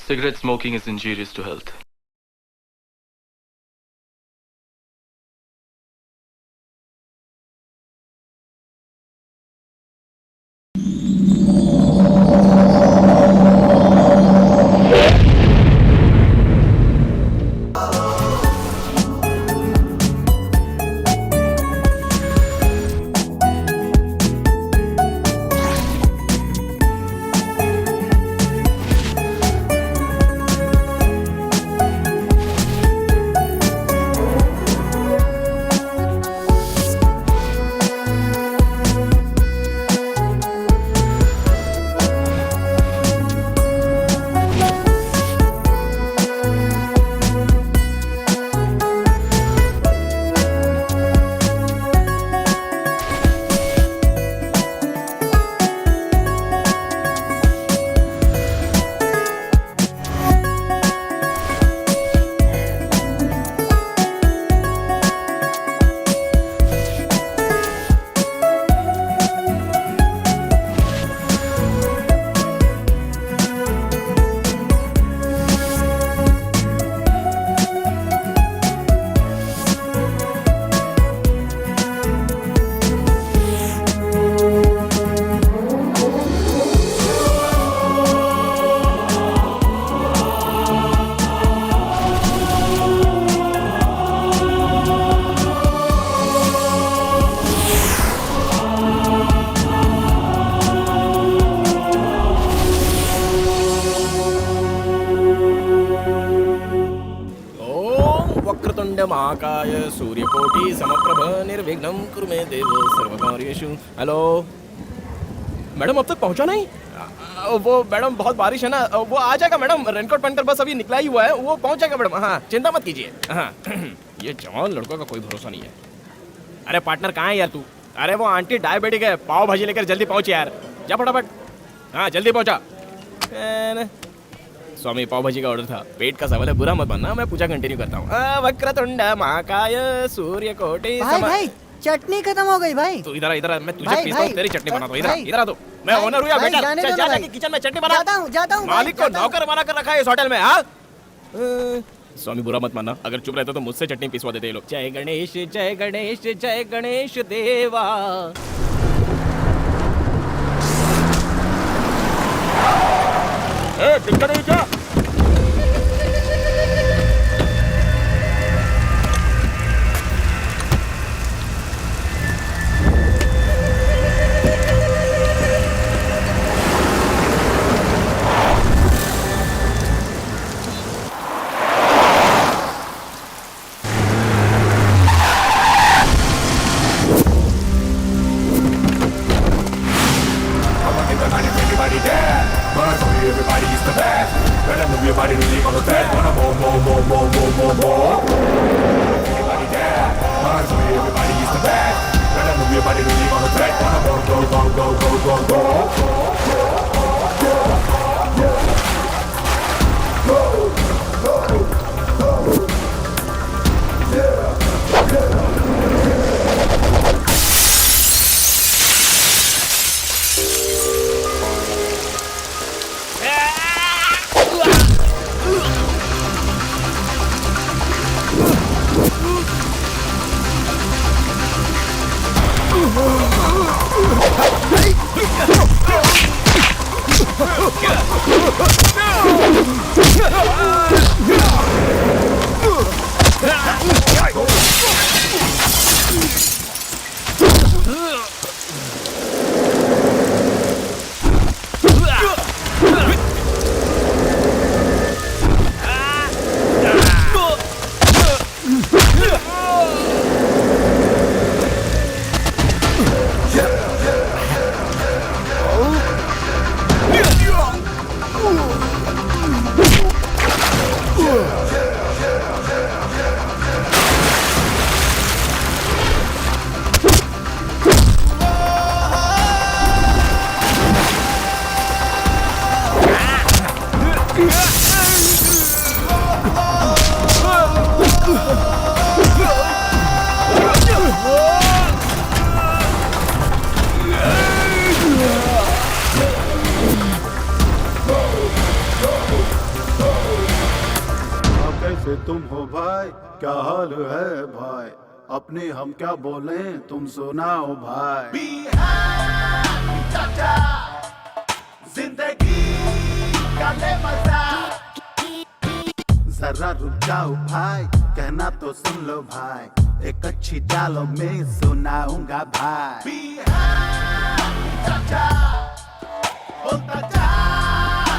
Cigarette smoking is injurious to health. Vakratunda महाकाय सूर्यकोटि समप्रभ निर्विघ्नं कुरु मे देव सर्वकार्येषु। हेलो मैडम, अब तक पहुंचा नहीं? वो मैडम बहुत बारिश है ना, वो आ जाएगा मैडम। रेनकोट पहनकर बस अभी निकला ही हुआ है, वो पहुंच जाएगा मैडम। हाँ, चिंता मत कीजिए। हाँ ये जवान लड़कों का कोई भरोसा नहीं है। अरे पार्टनर कहाँ है यार तू? अरे वो आंटी डायबिटिक है, पाव भाजी लेकर जल्दी पहुंच यार, जा फटाफट। हाँ जल्दी पहुंचा। स्वामी पाव भाजी का ऑर्डर था, पेट का सवाल है, बुरा मत मानना, मैं पूजा कंटिन्यू करता हूँ। वक्रतुंड महाकाय सूर्यकोटि भाई चटनी खत्म हो गई भाई। तू इधर इधर, मैं तुझे पीसता हूँ, तेरी चटनी बनाता हूँ। इधर आ तू, मैं ओनर हूँ या बेटा? चल जा जाके किचन में चटनी बना। जाता हूँ। मालिक को नौकर बना कर रखा है इस होटल में। हाँ स्वामी बुरा मत मानना, अगर चुप रहते तो मुझसे चटनी पिसवा देते ये लोग। जय गणेश जय गणेश जय गणेश देवा। दिक्कत नहीं क्या? Everybody's the best. When I move your body, really gonna best. Wanna more. Everybody there. Everybody is the best. When I move your body, really gonna best. Wanna कैसे तुम हो भाई, क्या हाल है भाई, अपने हम क्या बोले तुम सुनाओ भाई। जिंदगी का ले मजा, जरा रुक जाओ भाई, कहना तो सुन लो भाई, एक अच्छी डायलॉग में सुनाऊंगा भाई। बोलता जा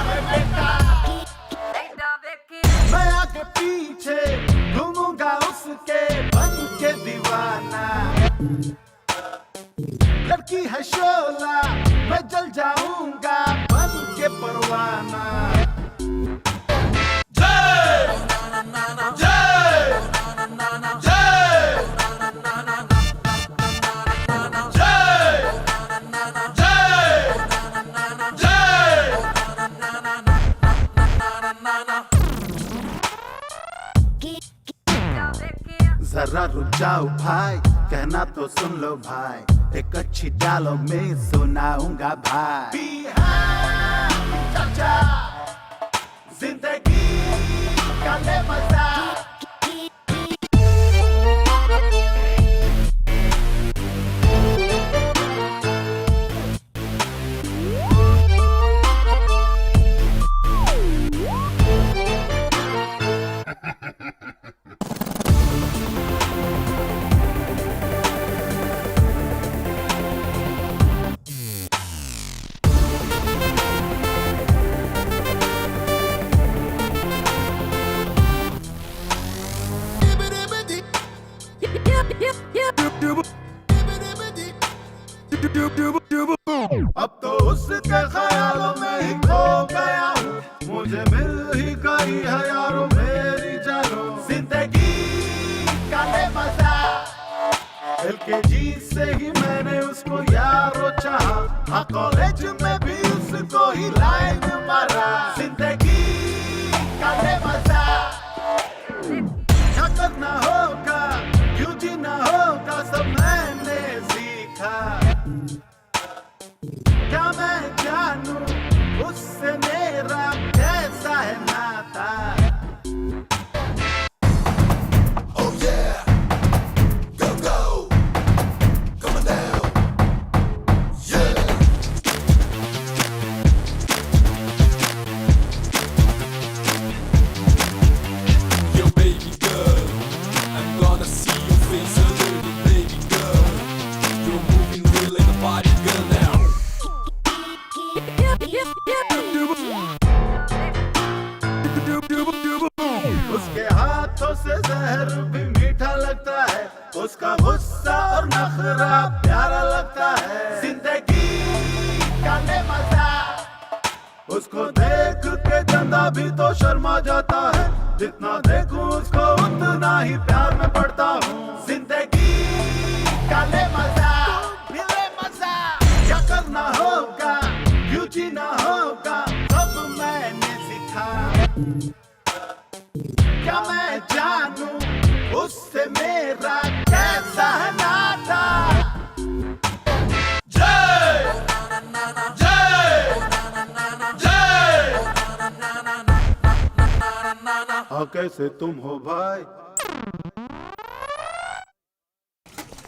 रे बेटा, मैं आगे पीछे घूमूंगा उसके बन के दीवाना। लड़की है शोला, मैं जल जाऊंगा बन के परवाना। जय जय जरा रुक जाओ भाई, कहना तो सुन लो भाई, एक अच्छी डायलॉग में सुनाऊंगा भाई। जिंदगी का ले मजा, अब तो उसके ख्यालों में ही खो गया हूँ, मुझे मिल ही गई है यारो मेरी जानो। जिंदगी का ले मजा, LKG से ही मैंने उसको यारो चाहा, हाँ कॉलेज में भी उसको ही लाइन मारा। जिंदगी का ले मजा, क्या करना होगा क्यों जीना होगा सब मैंने सीखा। क्या मैं जानूं उससे मेरा कैसा है नाता। Oh yeah, go go, come on down, yeah. Yo baby girl, I'm gonna see your face a little baby girl. You're moving real like a body girl now. उसके हाथों से जहर भी मीठा लगता है, उसका गुस्सा और नखरा प्यारा लगता है। जिंदगी का ले मजा, उसको देख के चंदा भी तो शर्मा जाता है, जितना देखूं उसको उतना ही प्यार में पड़ता हूँ। जिंदगी का ले मजा, मिले मजा, क्या करना होगा क्यों जीना होगा सब मैंने सीखा। क्या मैं जानूं उससे मेरा कैसा है नाता। जय जय जय, हाँ कैसे तुम हो भाई।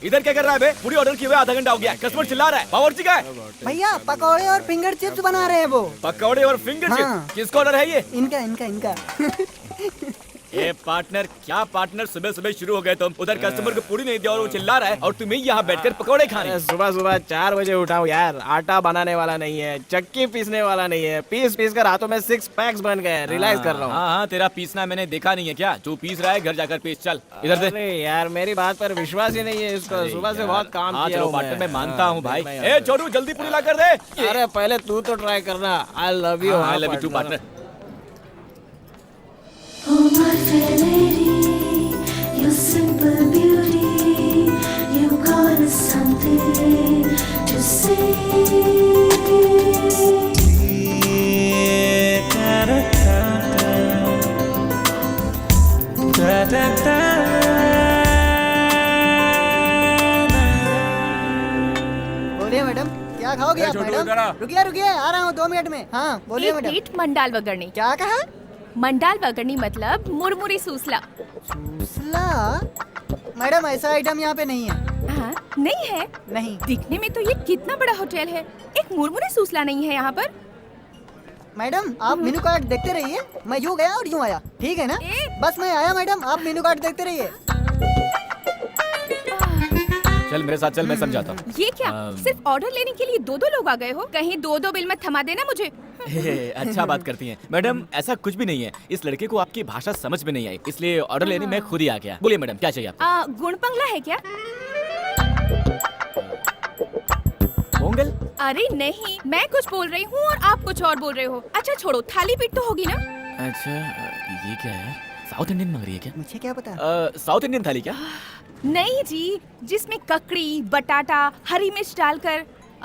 इधर क्या कर रहा है बे? पूरी ऑर्डर किए हुए आधा घंटा हो गया, कस्टमर चिल्ला रहा है। बावर्ची का है? भैया पकौड़े और फिंगर चिप्स बना रहे हैं वो। पकौड़े और फिंगर चिप्स? हाँ। किसका ऑर्डर है ये? इनका इनका इनका ये पार्टनर, क्या पार्टनर, सुबह सुबह शुरू हो गए तुम। उधर कस्टमर को पूरी नहीं दिया और वो चिल्ला रहा है, और तुम्हें यहाँ बैठकर पकौड़े खाने। सुबह सुबह 4 बजे उठाऊं यार, आटा बनाने वाला नहीं है, चक्की पीसने वाला नहीं है, पीस पीस कर हाथों में 6 पैक्स बन गए। रियलाइज कर रहा हूँ। हाँ, तेरा पीसना मैंने देखा नहीं है क्या? तू पीस रहा है, घर जाकर पीस। चल इधर दे। अरे यार मेरी बात पर विश्वास ही नहीं है इसको। सुबह से बहुत काम हाँ किया चलो हूँ पार्टनर, मैं मानता हूँ भाई। ए छोटू जल्दी पूरी ला कर दे। अरे पहले तू तो ट्राई करना। I love you. I love you too partner. Oh my fair lady, your simple beauty, you got us something to say. बोलिए मैडम, क्या खाओगे आप मैडम? रुकिए रुकिए, आ रहा हूँ 2 मिनट में। हाँ बोलिए एक मैडम। प्लेट मंडाल वगरणी। क्या कहा? मंडाल वगरनी मतलब मुरमुरी सूसला। सूसला? मैडम ऐसा आइटम यहाँ पे नहीं है। हाँ, नहीं है? नहीं। दिखने में तो ये कितना बड़ा होटल है, एक मुरमुरी सूसला नहीं है यहाँ पर। मैडम आप मेनू कार्ड देखते रहिए, मैं यूँ गया और यूँ आया, ठीक है ना? बस मैं आया मैडम, आप मेनू कार्ड देखते रहिए। चल मेरे साथ चल, मैं समझाता हूँ। ये क्या सिर्फ ऑर्डर लेने के लिए 2-2 लोग आ गए हो? कहीं 2-2 बिल मत थमा देना मुझे। अच्छा बात करती हैं मैडम, ऐसा कुछ भी नहीं है। इस लड़के को आपकी भाषा समझ में नहीं आई, इसलिए ऑर्डर लेने मैं खुद ही आ गया। बोलिए मैडम, क्या चाहिए आपको? गुणपंगला है क्या? पोंगल? अरे नहीं, मैं कुछ बोल रही हूँ और आप कुछ और बोल रहे हो। अच्छा छोड़ो, थाली पीठ तो होगी ना? अच्छा ये क्या है, साउथ इंडियन मांग रही है क्या? मुझे क्या पता। साउथ इंडियन थाली क्या? नहीं जी, जिसमें ककड़ी, बटाटा, हरी मिर्च डालकर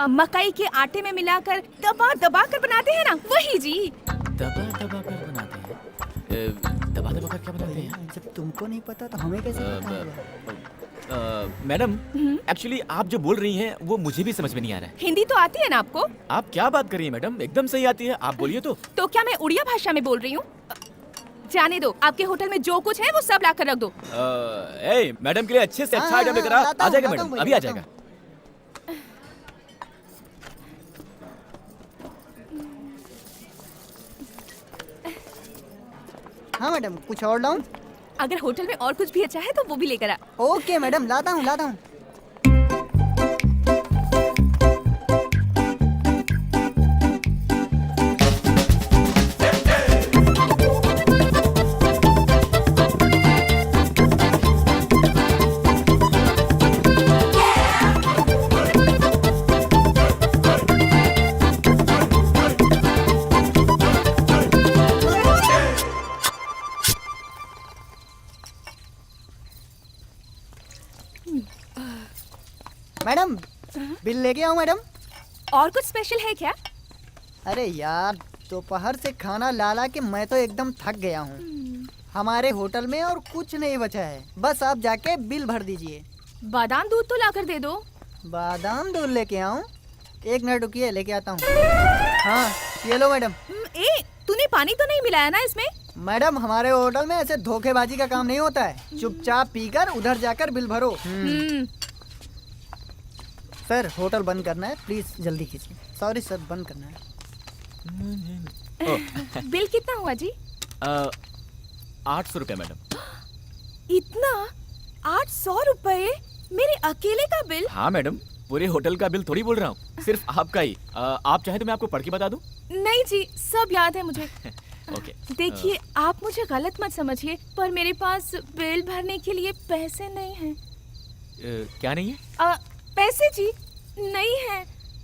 मकई के आटे में मिलाकर दबा दबा कर बनाते हैं ना, वही जी। दबा दबा कर बनाते हैं? दबा दबा कर क्या बनाते हैं? जब तुमको नहीं पता तो हमें कैसे पता होगा? मैडम एक्चुअली आप जो बोल रही हैं वो मुझे भी समझ में नहीं आ रहा है। हिंदी तो आती है ना आपको? आप क्या बात कर रही हैं मैडम, एकदम सही आती है, आप बोलिए तो। तो क्या मैं उड़िया भाषा में बोल रही हूँ? जाने दो, आपके होटल में जो कुछ है वो सब ला कर रख दो। मैडम के लिए अच्छे से अच्छा हाँ, आइटम लेकर आ लाता हूँ, जाएगा लाता हूँ मैडम, भैया, अभी आ लाता जाएगा। हाँ मैडम, कुछ और लाऊं? अगर होटल में और कुछ भी अच्छा है तो वो भी लेकर आ। ओके मैडम, लाता हूँ लाता हूँ। मैडम बिल लेके आओ मैडम। और कुछ स्पेशल है क्या? अरे यार, दोपहर से खाना ला ला के मैं तो एकदम थक गया हूँ। हमारे होटल में और कुछ नहीं बचा है, बस आप जाके बिल भर दीजिए। बादाम दूध तो लाकर दे दो। बादाम दूध लेके आऊँ? एक मिनट रुकिए, लेके आता हूँ। हाँ ये लो मैडम। तूने पानी तो नहीं मिलाया ना इसमें? मैडम हमारे होटल में ऐसे धोखेबाजी का काम नहीं होता है, चुपचाप पीकर उधर जाकर बिल भरो। सर होटल बंद करना है, प्लीज जल्दी कीजिए। सॉरी सर, बंद करना है। बिल कितना हुआ जी? 800 रुपए मैडम। इतना? 800 रुपए मेरे अकेले का बिल? हाँ मैडम, पूरे होटल का बिल थोड़ी बोल रहा हूँ, सिर्फ आपका ही। आप चाहे तो मैं आपको पढ़ के बता दूं? नहीं जी, सब याद है मुझे। ओके। देखिए आप मुझे गलत मत समझिए, पर मेरे पास बिल भरने के लिए पैसे नहीं हैं। क्या नहीं है? पैसे जी नहीं है।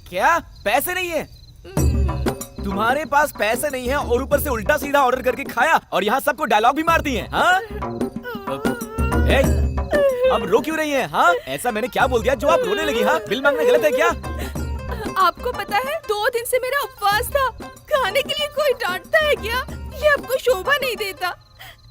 क्या पैसे नहीं है? तुम्हारे पास पैसे नहीं है और ऊपर से उल्टा सीधा ऑर्डर करके खाया और यहाँ सबको डायलॉग भी मार दिए, हाँ? अब रो क्यों रही हैं? हाँ, ऐसा मैंने क्या बोल दिया जो आप रोने लगी? हाँ, बिल मांगना गलत है क्या? आपको पता है 2 दिन से मेरा उपवास था, खाने के लिए कोई डांटता है क्या? ये आपको शोभा नहीं देता।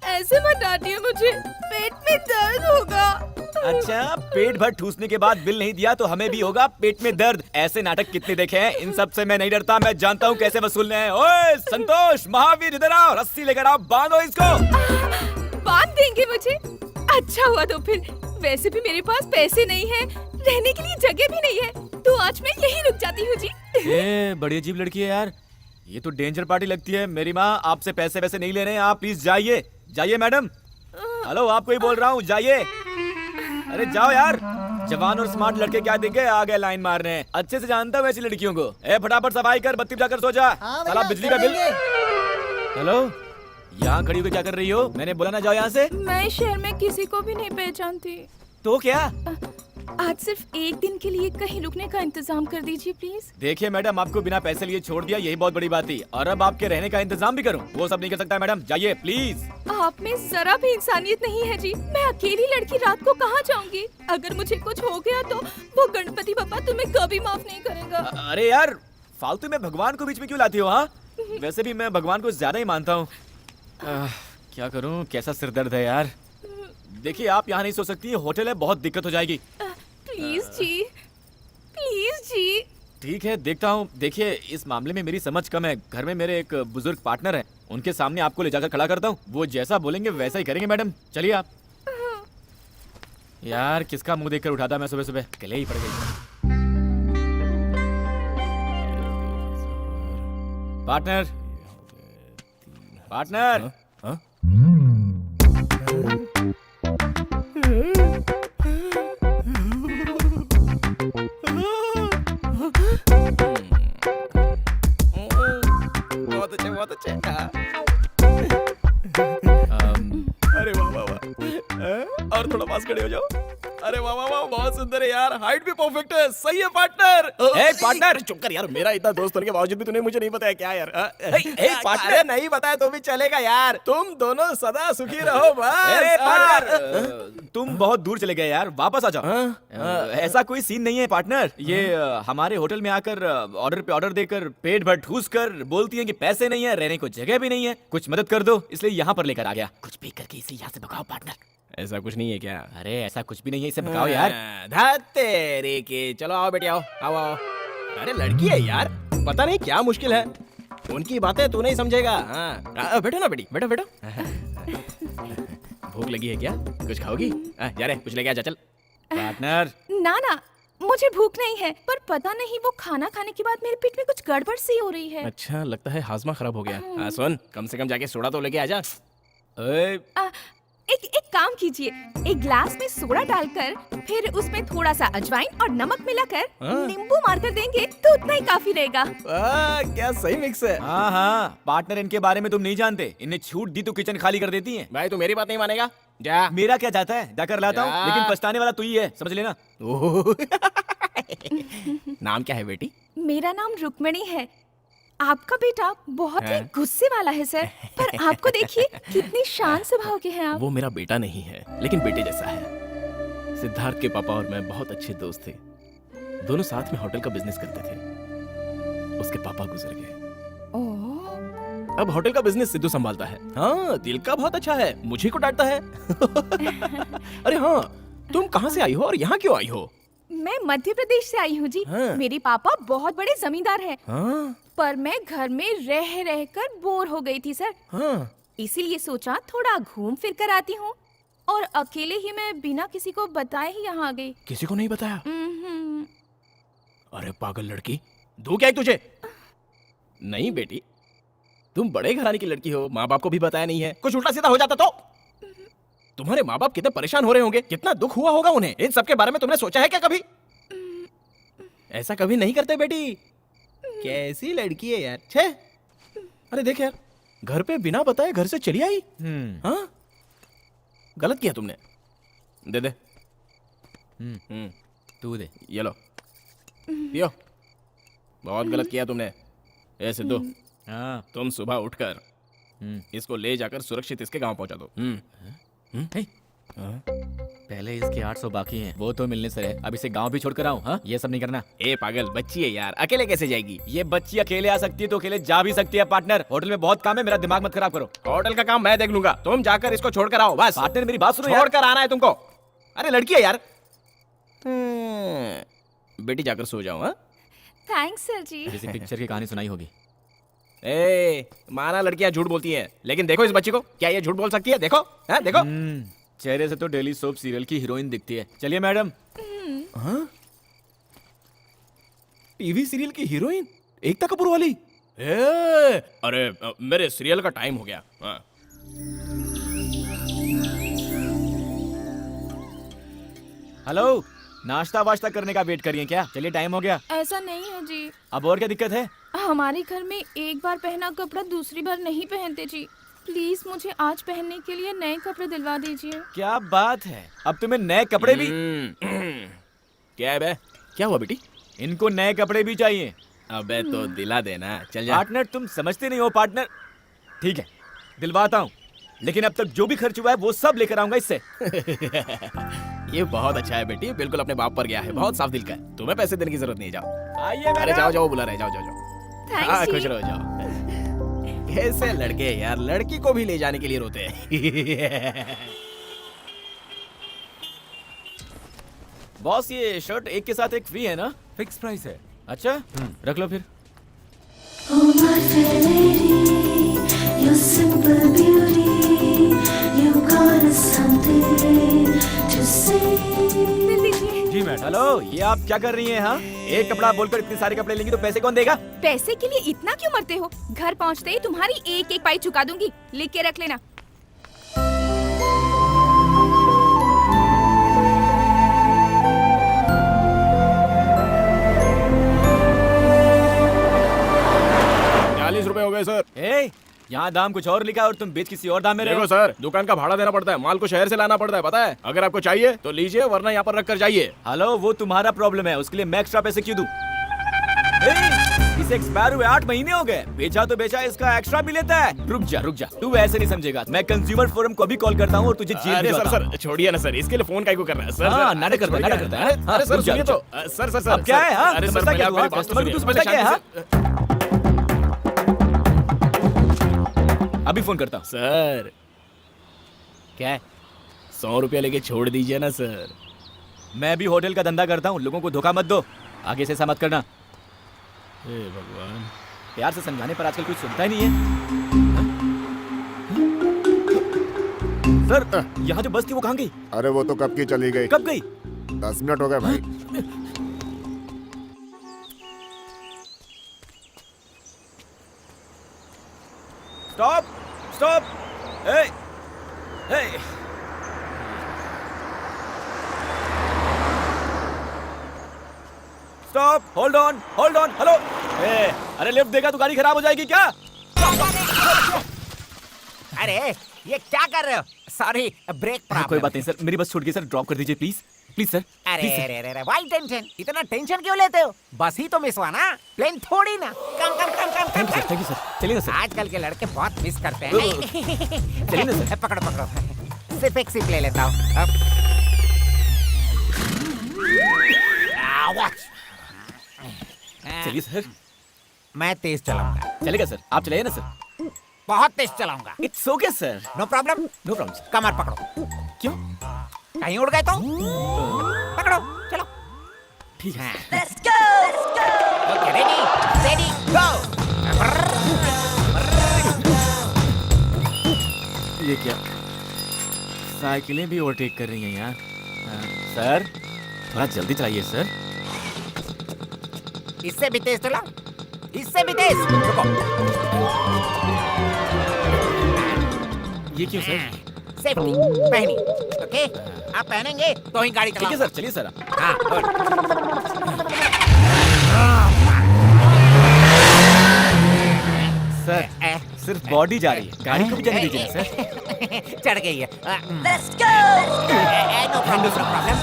ऐसे मत डांटिए मुझे, पेट में दर्द होगा। अच्छा, पेट भर ठूसने के बाद बिल नहीं दिया तो हमें भी होगा पेट में दर्द। ऐसे नाटक कितने देखे हैं, इन सब से मैं नहीं डरता, मैं जानता हूँ कैसे वसूलने हैं। ओए संतोष, महावीर इधर आओ, रस्सी लेकर आओ, बांधो इसको। बांध देंगे मुझे? अच्छा हुआ तो फिर, वैसे भी मेरे पास पैसे नहीं है, रहने के लिए जगह भी नहीं है, तो आज मैं यहीं रुक जाती हूँ जी। बड़ी अजीब लड़की है यार, ये तो डेंजर पार्टी लगती है। मेरी माँ आपसे पैसे वैसे नहीं ले रहे हैं, आप प्लीज जाइए। जाइए मैडम। हेलो, आपको ही बोल रहा हूँ, जाइए। अरे जाओ यार, जवान और स्मार्ट लड़के क्या देखे आ गए लाइन मार रहे हैं। अच्छे से जानता हूँ ऐसी लड़कियों को। फटाफट सफाई कर, बत्ती जाकर सो जा। साला बिजली का बिल। हेलो, यहाँ खड़ी होकर क्या कर रही हो? मैंने बोला ना जाओ यहाँ से। मैं शहर में किसी को भी नहीं पहचानती। तो क्या? आज सिर्फ एक दिन के लिए कहीं रुकने का इंतजाम कर दीजिए प्लीज। देखिए मैडम, आपको बिना पैसे लिए छोड़ दिया, यही बहुत बड़ी बात थी। और अब आपके रहने का इंतजाम भी करूं, वो सब नहीं कर सकता मैडम। जाइए प्लीज। आप में जरा भी इंसानियत नहीं है जी। मैं अकेली लड़की रात को कहाँ जाऊंगी? अगर मुझे कुछ हो गया तो वो गणपति बाबा तुम्हें कभी माफ नहीं करेगा। अरे यार, फालतू में भगवान को बीच में क्यों लाती हो? हाँ, वैसे भी मैं भगवान को ज्यादा ही मानता हूँ। क्या करूँ, कैसा सिरदर्द है यार। देखिए आप यहाँ नहीं सो सकती, होटल है, बहुत दिक्कत हो जाएगी। प्लीज जी, प्लीज जी। ठीक है, देखता हूँ। देखिए, इस मामले में मेरी समझ कम है। घर में मेरे एक बुजुर्ग पार्टनर हैं, उनके सामने आपको ले जाकर खड़ा करता हूँ। वो जैसा बोलेंगे वैसा ही करेंगे मैडम। चलिए आप। यार, किसका मुंह देखकर उठाता मैं सुबह सुबह, गले ही पड़ गई। Partner, partner. बहुत अच्छे, बहुत अच्छे। अरे वाह वाह वाह। और थोड़ा पास खड़े हो जाओ। अरे वाह वाह वाह, बहुत सुंदर है यार। हाइट भी परफेक्ट है। सही है पार्टनर। ए, पार्टनर! चुप कर यार। मेरा इतना दोस्त होने के बावजूद भी तूने मुझे नहीं बताया क्या यार? पार्टनर! अरे नहीं बताया तो भी चलेगा यार। तुम दोनों सदा सुखी रहो बस। अरे पार्टनर, तुम बहुत दूर चले गए यार, वापस आ जाओ। ऐसा कोई सीन नहीं है पार्टनर। ये हमारे होटल में आकर ऑर्डर पे ऑर्डर देकर पेट भर ठूस कर बोलती हैं कि पैसे नहीं है, रहने को जगह भी नहीं है, कुछ मदद कर दो, इसलिए यहाँ पर लेकर आ गया। कुछ भी करके इसे यहाँ से भगाओ पार्टनर। ऐसा कुछ नहीं है क्या? अरे ऐसा कुछ भी नहीं है, इसे भगाओ यार। तेरे के। चलो आओ बेटे, आओ आओ आओ। अरे लड़की है यार, पता नहीं क्या मुश्किल है। उनकी बातें तू नहीं समझेगा। हाँ बैठो ना बेटी, बैठो बैठो। भूख लगी है क्या? कुछ खाओगी? जा रे, कुछ लेके आ जा, चल। पार्टनर, ना ना, मुझे भूख नहीं है, पर पता नहीं वो खाना खाने के बाद मेरे पेट में कुछ गड़बड़ सी हो रही है। अच्छा, लगता है हाजमा खराब हो गया। सुन, कम से कम जाके सोडा तो लेके आ जा। एक काम कीजिए, एक ग्लास में सोडा डालकर फिर उसमें थोड़ा सा अजवाइन और नमक मिलाकर नींबू मारकर देंगे तो उतना ही काफी रहेगा। क्या सही मिक्स है। हाँ हाँ, पार्टनर इनके बारे में तुम नहीं जानते। इन्हें छूट दी तो किचन खाली कर देती हैं। भाई तू मेरी बात नहीं मानेगा? जा। मेरा क्या जाता है, जाकर लाता हूँ, जा। लेकिन पछताने वाला तू ही है, समझ लेना। नाम क्या है बेटी? मेरा नाम रुक्मणी है। आपका बेटा बहुत ही गुस्से वाला है सर, पर आपको देखिए कितनी शांत स्वभाव के हैं आप। वो मेरा बेटा नहीं है, लेकिन बेटे जैसा है। सिद्धार्थ के पापा और मैं बहुत अच्छे दोस्त थे। दोनों साथ में होटल का बिजनेस करते थे। उसके पापा गुजर गए। ओह, अब होटल का बिजनेस सिद्धू संभालता है। हाँ, दिल का बहुत अच्छा है, मुझे को डांटता है। अरे हाँ, तुम कहाँ से आई हो और यहाँ क्यों आई हो? मैं मध्य प्रदेश से आई हूँ जी। हाँ। मेरे पापा बहुत बड़े जमींदार हैं। हाँ, पर मैं घर में रह रह कर बोर हो गई थी सर, हाँ। इसीलिए सोचा थोड़ा घूम फिर कर आती हूँ, और अकेले ही मैं बिना किसी को बताए ही यहाँ आ गई। किसी को नहीं बताया? हम्म। अरे पागल लड़की, दो क्या है तुझे? नहीं बेटी, तुम बड़े घराने की लड़की हो, माँ बाप को भी बताया नहीं है। कुछ उल्टा सीधा हो जाता तो? तुम्हारे माँ बाप कितने परेशान हो रहे होंगे, कितना दुख हुआ होगा उन्हें। इन सब के बारे में तुमने सोचा है क्या कभी? ऐसा कभी नहीं करते बेटी। कैसी लड़की है यार, छे। अरे देख यार, घर पे बिना बताए घर से चली आई। हाँ, गलत किया तुमने। दे दे। तू दे। ये लो, पियो। बहुत गलत किया तुमने। ए सिद्धू, हाँ, तुम सुबह उठकर इसको ले जाकर सुरक्षित इसके गांव पहुंचा दो। हे, पहले इसके 800 बाकी हैं, वो तो मिलने से है। अब इसे गांव भी छोड़कर आऊं? हाँ, ये सब नहीं करना। ए पागल, बच्ची है यार, अकेले कैसे जाएगी? ये बच्ची अकेले आ सकती है तो अकेले जा भी सकती है। पार्टनर, होटल में बहुत काम है, मेरा दिमाग मत खराब करो। होटल का काम मैं देख लूंगा, तुम जाकर इसको छोड़कर आओ बस। पार्टनर, मेरी बात सुनो यार। छोड़कर आना है तुमको। अरे लड़की है यार। बेटी जाकर सो जाओ। हाँ, थैंक्स सर जी। किसी पिक्चर की कहानी सुनाई होगी। ए, माना लड़कियां झूठ बोलती हैं, लेकिन देखो इस बच्ची को, क्या ये झूठ बोल सकती है? देखो, हाँ देखो। चेहरे से तो डेली सोप सीरियल की हीरोइन दिखती है। चलिए मैडम। टीवी सीरियल की हीरोइन एकता कपूर वाली? अरे मेरे सीरियल का टाइम हो गया। हाँ। हेलो, नाश्ता वाश्ता करने का वेट करिए क्या? चलिए, टाइम हो गया। ऐसा नहीं है जी, अब और क्या दिक्कत है? हमारे घर में एक बार पहना कपड़ा दूसरी बार नहीं पहनते जी। प्लीज मुझे आज पहनने के लिए नए कपड़े दिलवा दीजिए। क्या बात है, अब तुम्हें नए कपड़े भी? क्या है बे? क्या हुआ बेटी? इनको नए कपड़े भी चाहिए। अबे तो दिला देना, चल जा। पार्टनर, तुम समझते नहीं हो पार्टनर। ठीक है, दिलवाता हूँ, लेकिन अब तक जो भी खर्च हुआ है वो सब लेकर आऊंगा इससे। ये बहुत अच्छा है बेटी, बिल्कुल अपने बाप पर गया है, बहुत साफ दिल का है। तुम्हें पैसे देने की जरूरत नहीं, जाओ। आइए अरे मैडम। जाओ जाओ, बुला रहे, जाओ जाओ जाओ। हाँ, खुश रहो, जाओ। कैसे लड़के यार, लड़की को भी ले जाने के लिए रोते हैं। बॉस, ये शर्ट एक के साथ एक फ्री है ना? फिक्स प्राइस है। अच्छा रख लो फिर। Oh my fair lady, your simple beauty, you got us something to say. जी मैडम। हेलो, ये आप क्या कर रही हैं? हाँ, एक कपड़ा बोलकर इतने सारे कपड़े लेंगी तो पैसे कौन देगा? पैसे के लिए इतना क्यों मरते हो? घर पहुंचते ही तुम्हारी एक एक पाई चुका दूंगी, लिख के रख लेना। ₹40 हो गए सर। ए, यहाँ दाम कुछ और लिखा है और तुम बेच किसी और दाम में रहे देखो हो। सर, दुकान का भाड़ा देना पड़ता है, माल को शहर से लाना पड़ता है, पता है? अगर आपको चाहिए तो लीजिए, वरना यहाँ पर रख कर जाइए। हेलो, वो तुम्हारा प्रॉब्लम है, उसके लिए मैं एक्स्ट्रा पैसे क्यों दूं? इसे एक्सपायर हुए 8 महीने हो गए, बेचा तो बेचा, इसका एक्स्ट्रा भी लेता है। रुक जा, तू ऐसे नहीं समझेगा। मैं कंज्यूमर फोरम को भी कॉल करता हूँ और तुझे जेल अरे भिजवाता हूँ। सर छोड़िए ना सर, इसके लिए फोन काहे को कर रहा है सर? हाँ, सर, नाटक करता है। अरे सर रुक जा, सुनिए रुक तो सर अब क्या है? हाँ, अरे सर समझता क्या मेरी तू? बात तो कस्टमर को तू सुनिए, समझता क्या है? हाँ? शांति अभी फोन करता हूँ। सर क्या है? ₹100 लेके छोड़ दीजिए ना सर। मैं भी होटल का धंधा करता हूँ, लोगों को धोखा मत दो। आगे से ऐसा मत करना। हे भगवान, प्यार से समझाने पर आजकल कोई सुनता ही नहीं है। सर, यहाँ जो बस थी वो कहाँ गई? अरे वो तो कब की चली गई। कब गई? 10 मिनट हो गए भाई। स्टॉप, स्टॉप, ए, ए। Stop, hold on, hello. ए, अरे लिफ्ट देगा तो गाड़ी खराब हो जाएगी क्या? अरे ये क्या कर रहे हो? Sorry, break problem. कोई बात नहीं सर, मेरी बस छूट गई सर, ड्रॉप कर दीजिए प्लीज, प्लीज सर। अरे अरे अरे व्हाई टेंशन? इतना टेंशन क्यों लेते हो? बस ही तो मिस हुआ ना, प्लेन थोड़ी ना। कम थैंक यू सर, चलिए ना सर। आजकल के लड़के बहुत मिस करते हैं। चलिए ना सर। पकड़ो। सिर्फ एक सिप ले लेता हूँ। चलिए सर। मैं तेज चलाऊंगा। चलेगा सर, आप चलाइए ना सर। बहुत तेज चलाऊंगा। It's okay sir, no problem. No problem sir. कमर पकड़ो। क्यों? कहीं उड़ गए तो पकड़ो, चलो। ठीक है। ओके, रेडी, गो। ये क्या, साइकिलें भी ओवरटेक कर रही हैं यार। सर थोड़ा जल्दी चलाइए सर। इससे भी तेज चलाओ, इससे भी तेज। रुको। ये क्यों सर? सेफ्टी पहनी, ओके? आप पहनेंगे तो ही गाड़ी ठीक है चलाओ। सर, चलिए सर। हाँ, गुड। सर सिर्फ बॉडी जा रही है, गाड़ी को भी जाने दीजिए ना सर। चढ़ गई है। No problem.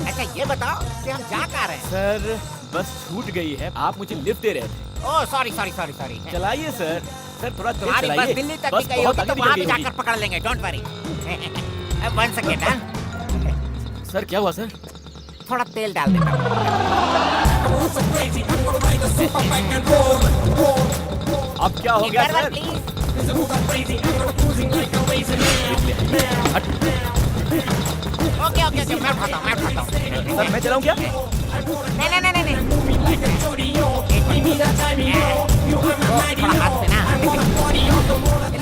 अच्छा ये बताओ कि हम जा कहाँ रहे हैं? सर बस छूट गई है, आप मुझे लिफ्ट दे रहे थे। Oh sorry. चलाइए सर, सर थोड़ा तेज हमारी बस चलाइए। दिल्ली तक बस भी गई बहुत होगी तो आगे वहाँ भी निकल गई जाकर पकड़ लेंगे, डोंट वरी। 1 सेकेंड। होगी। सर क्या हुआ सर? थोड़ा तेल डाल देता हूँ। अब क्या हो गया सर? प्लीज। ओके, मैं उठाता हूँ। सर मैं चलाऊं क्या? नहीं। थोड़ा हाथ से ना।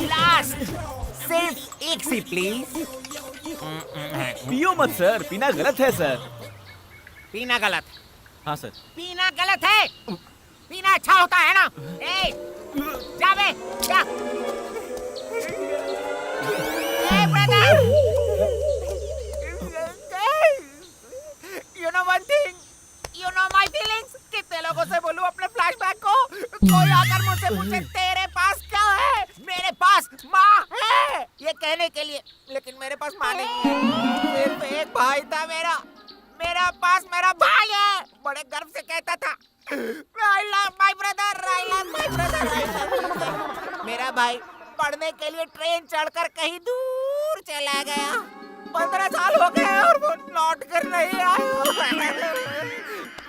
लास्ट, सिर्फ एक सी प्लीज। पियो मत सर, पीना गलत है सर। पीना गलत? हाँ सर। पीना गलत है? पीना अच्छा होता है ना? ए, जा बे, जा। ए brother, you know one thing, you know my feelings। कितने लोगों से बोलूं अपने फ्लैशबैक को? कोई आकर मुझसे पूछे तेरे पास क्या है? मेरे पास माँ है ये कहने के लिए, लेकिन मेरे पास माँ नहीं है। सिर्फ एक भाई था मेरा पास मेरा भाई है। बड़े गर्व से कहता था, I love my brother, I love my brother, I love you। मेरा भाई पढ़ने के लिए ट्रेन चढ़कर कहीं दूर चला गया। 15 साल हो गए और वो लौट कर नहीं आया।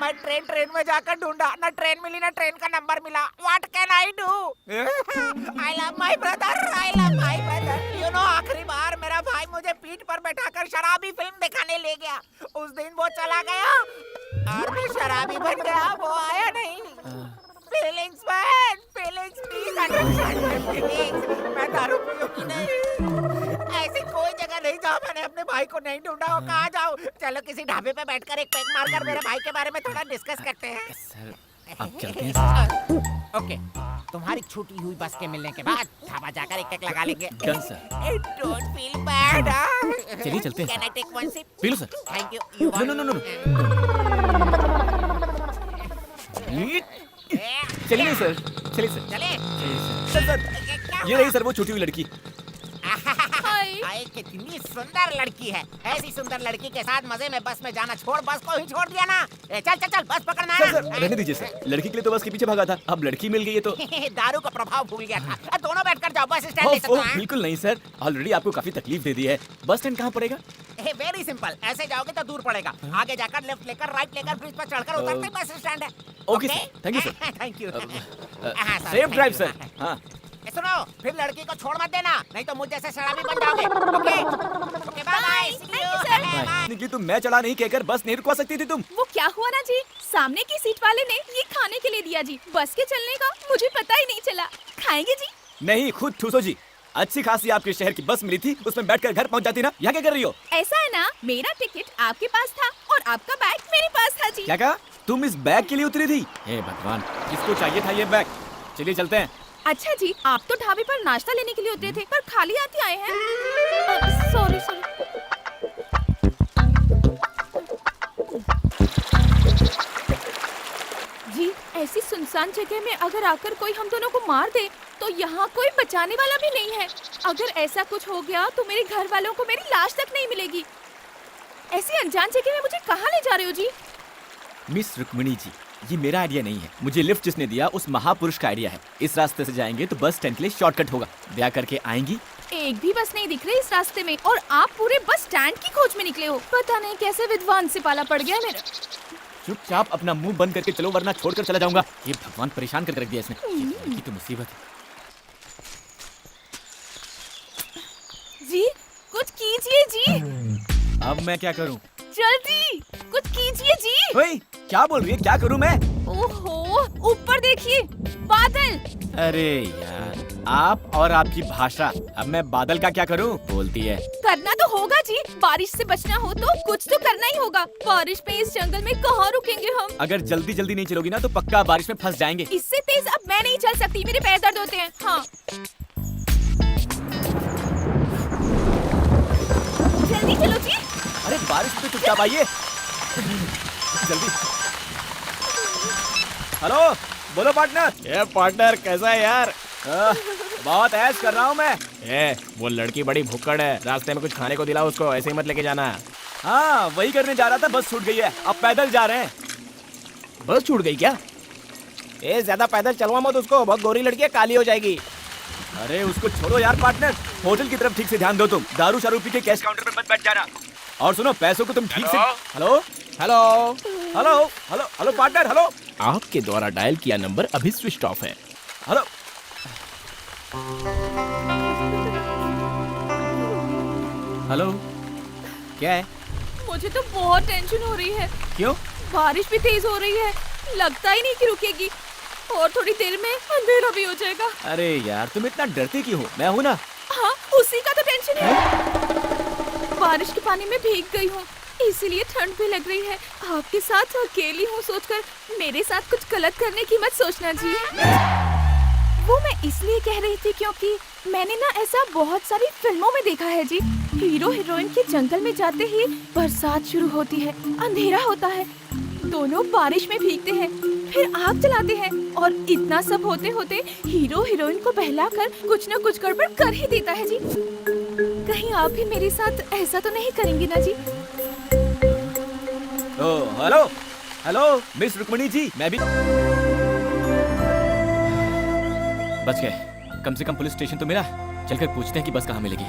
मैं ट्रेन में जाकर ढूंढा, ना ट्रेन मिली ना ट्रेन का नंबर मिला। What can I do? I love my brother, I love my brother। You know आखिरी बार मेरा भाई मुझे पीठ पर बैठाकर शराबी फिल्म दिखाने ले गया। उस दिन वो चला गया और मैं शराबी बन गया, वो आया नहीं। Feelings man, feelings please understand feelings. मैं दारू पीऊंगी नहीं। ऐसी कोई जगह नहीं जहाँ मैंने अपने भाई को नहीं ढूंढा हो। कहाँ जाऊँ? चलो किसी ढाबे पे बैठकर एक पैक मारकर मेरे भाई के बारे में थोड़ा डिस्कस करते हैं। सर आप चलते हैं। ओके, तुम्हारी छूटी हुई बस के मिलने के बाद ढाबा जाकर एक पैक लगा लेंगे। Done sir. Don't feel bad. चलिए चलते हैं। Can I take one sip? पी लो sir. Thank you. No no no no. चलिए सर, चलिए सर। चले। सर सर, ये रही सर वो छूटी हुई लड़की। हाय, कितनी सुंदर लड़की है। ऐसी सुंदर लड़की के साथ मजे में बस में जाना छोड़, बस को ही छोड़ दिया ना। चल चल चल, बस पकड़ना है। सर रहने दीजिए सर, लड़की के लिए तो बस के पीछे भागा था, अब लड़की मिल गई है तो दारू का प्रभाव भूल गया था। दोनों बैठकर जाओ, बस स्टैंड ले सकते हैं। बिल्कुल नहीं सर, ऑलरेडी आपको काफी तकलीफ दे दी है। बस स्टैंड कहाँ पड़ेगा? वेरी सिंपल, ऐसे जाओगे तो दूर पड़ेगा। आगे जाकर लेफ्ट लेकर राइट लेकर ब्रिज पर चढ़कर उतरते ही बस स्टैंड है। Okay sir, thank you sir. Thank you. Safe drive sir. हाँ सुनो, फिर लड़की को छोड़ मत देना, नहीं तो मुझ जैसे शराबी बन जाओगे। Okay okay, bye bye. निकली तुम, मैं चला नहीं कहकर बस नहीं रुकवा सकती थी तुम। वो क्या हुआ ना जी, सामने की सीट वाले ने ये खाने के लिए दिया जी, बस के चलने का मुझे पता ही नहीं चला। खाएंगे जी? नहीं, खुद ठूसो जी। अच्छी खासी आपके शहर की बस मिली थी, उसमें बैठकर घर पहुंच जाती ना। यहाँ क्या कर रही हो? ऐसा है ना, मेरा टिकट आपके पास था और आपका बैग मेरे पास था जी। क्या कहा? तुम इस बैग के लिए उतरी थी? हे भगवान, किसको चाहिए था ये बैग? चलिए चलते हैं। अच्छा जी, आप तो ढाबे पर नाश्ता लेने के लिए उतरे थे, पर खाली हाथ ही आए हैं। Sorry sorry. जी, ऐसी सुनसान जगह में अगर आकर कोई हम दोनों को मार दे तो यहाँ कोई बचाने वाला भी नहीं है। अगर ऐसा कुछ हो गया तो मेरे घर वालों को मेरी लाश तक नहीं मिलेगी। ऐसी अनजान जगह में मुझे कहाँ ले जा रहे हो जी? मिस रुक्मिणी जी, ये मेरा आइडिया नहीं है, मुझे लिफ्ट जिसने दिया उस महापुरुष का आइडिया है। इस रास्ते से जाएंगे तो बस स्टैंड के लिए शॉर्टकट होगा, ब्याह करके आएंगी। एक भी बस नहीं दिख रही इस रास्ते में और आप पूरे बस स्टैंड की खोज में निकले हो। पता नहीं कैसे विद्वान से पाला पड़ गया मेरा। चुपचाप अपना मुंह बंद करके चलो, वरना छोड़कर चला जाऊंगा। ये भगवान परेशान करके रख दिया इसने। ये तो मुसीबत है। जी कुछ कीजिए जी। अब मैं क्या करूं? जल्दी कुछ कीजिए जी। ओए, क्या बोल रही है? क्या करूं मैं? ओहो, ऊपर देखिए, बादल। अरे यार, आप और आपकी भाषा। अब मैं बादल का क्या करूं? बोलती है। करना तो होगा जी, बारिश से बचना हो तो कुछ तो करना ही होगा। बारिश में इस जंगल में कहाँ रुकेंगे हम? अगर जल्दी जल्दी नहीं चलोगी ना तो पक्का बारिश में फंस जाएंगे। इससे तेज अब मैं नहीं चल सकती, मेरे पैर दर्द होते हैं। हाँ जल्दी चलो जी। अरे बारिश में चुपचाप आइए जल्दी। हेलो, बोलो पार्टनर। ये पार्टनर कैसा है यार? बहुत ऐश कर रहा हूँ मैं। वो लड़की बड़ी भुक्कड़ है, रास्ते में कुछ खाने को दिला उसको, ऐसे ही मत लेके जाना। हाँ वही करने जा रहा था, बस छूट गई है, अब पैदल जा रहे हैं। बस छूट गई क्या? ज्यादा पैदल चलवा मत उसको, बहुत गोरी लड़की है, काली हो जाएगी। अरे उसको छोड़ो यार पार्टनर, होटल की तरफ ठीक से ध्यान दो तुम। दारू शारू पी के कैश काउंटर पर मत बैठ जाना। और सुनो, पैसों को तुम ठीक से। Hello hello hello hello hello partner, hello. आपके द्वारा डायल किया नंबर अभी स्विच ऑफ है। हेलो हेलो, क्या है? मुझे तो बहुत टेंशन हो रही है। क्यों? बारिश भी तेज हो रही है, लगता ही नहीं कि रुकेगी और थोड़ी देर में अंधेरा भी हो जाएगा। अरे यार तुम इतना डरती क्यों हो? मैं हूँ ना। हाँ उसी का तो टेंशन है। बारिश के पानी में भीग गई हूँ, इसीलिए ठंड भी लग रही है। आपके साथ अकेली हूँ सोचकर मेरे साथ कुछ गलत करने की मत सोचना जी। वो मैं इसलिए कह रही थी क्योंकि मैंने ना ऐसा बहुत सारी फिल्मों में देखा है जी। हीरो हीरोइन के जंगल में जाते ही बरसात शुरू होती है, अंधेरा होता है, दोनों बारिश में भीगते हैं, फिर आग जलाते हैं और इतना सब होते होते हीरो हीरोइन को बहलाकर कुछ न कुछ गड़बड़ कर ही देता है जी। कहीं आप भी मेरे साथ ऐसा तो नहीं करेंगे ना जी? Hello hello miss Rukmini ji, मैं भी बच गए। कम से कम पुलिस स्टेशन तो मिला। चलकर पूछते हैं कि बस कहाँ मिलेगी।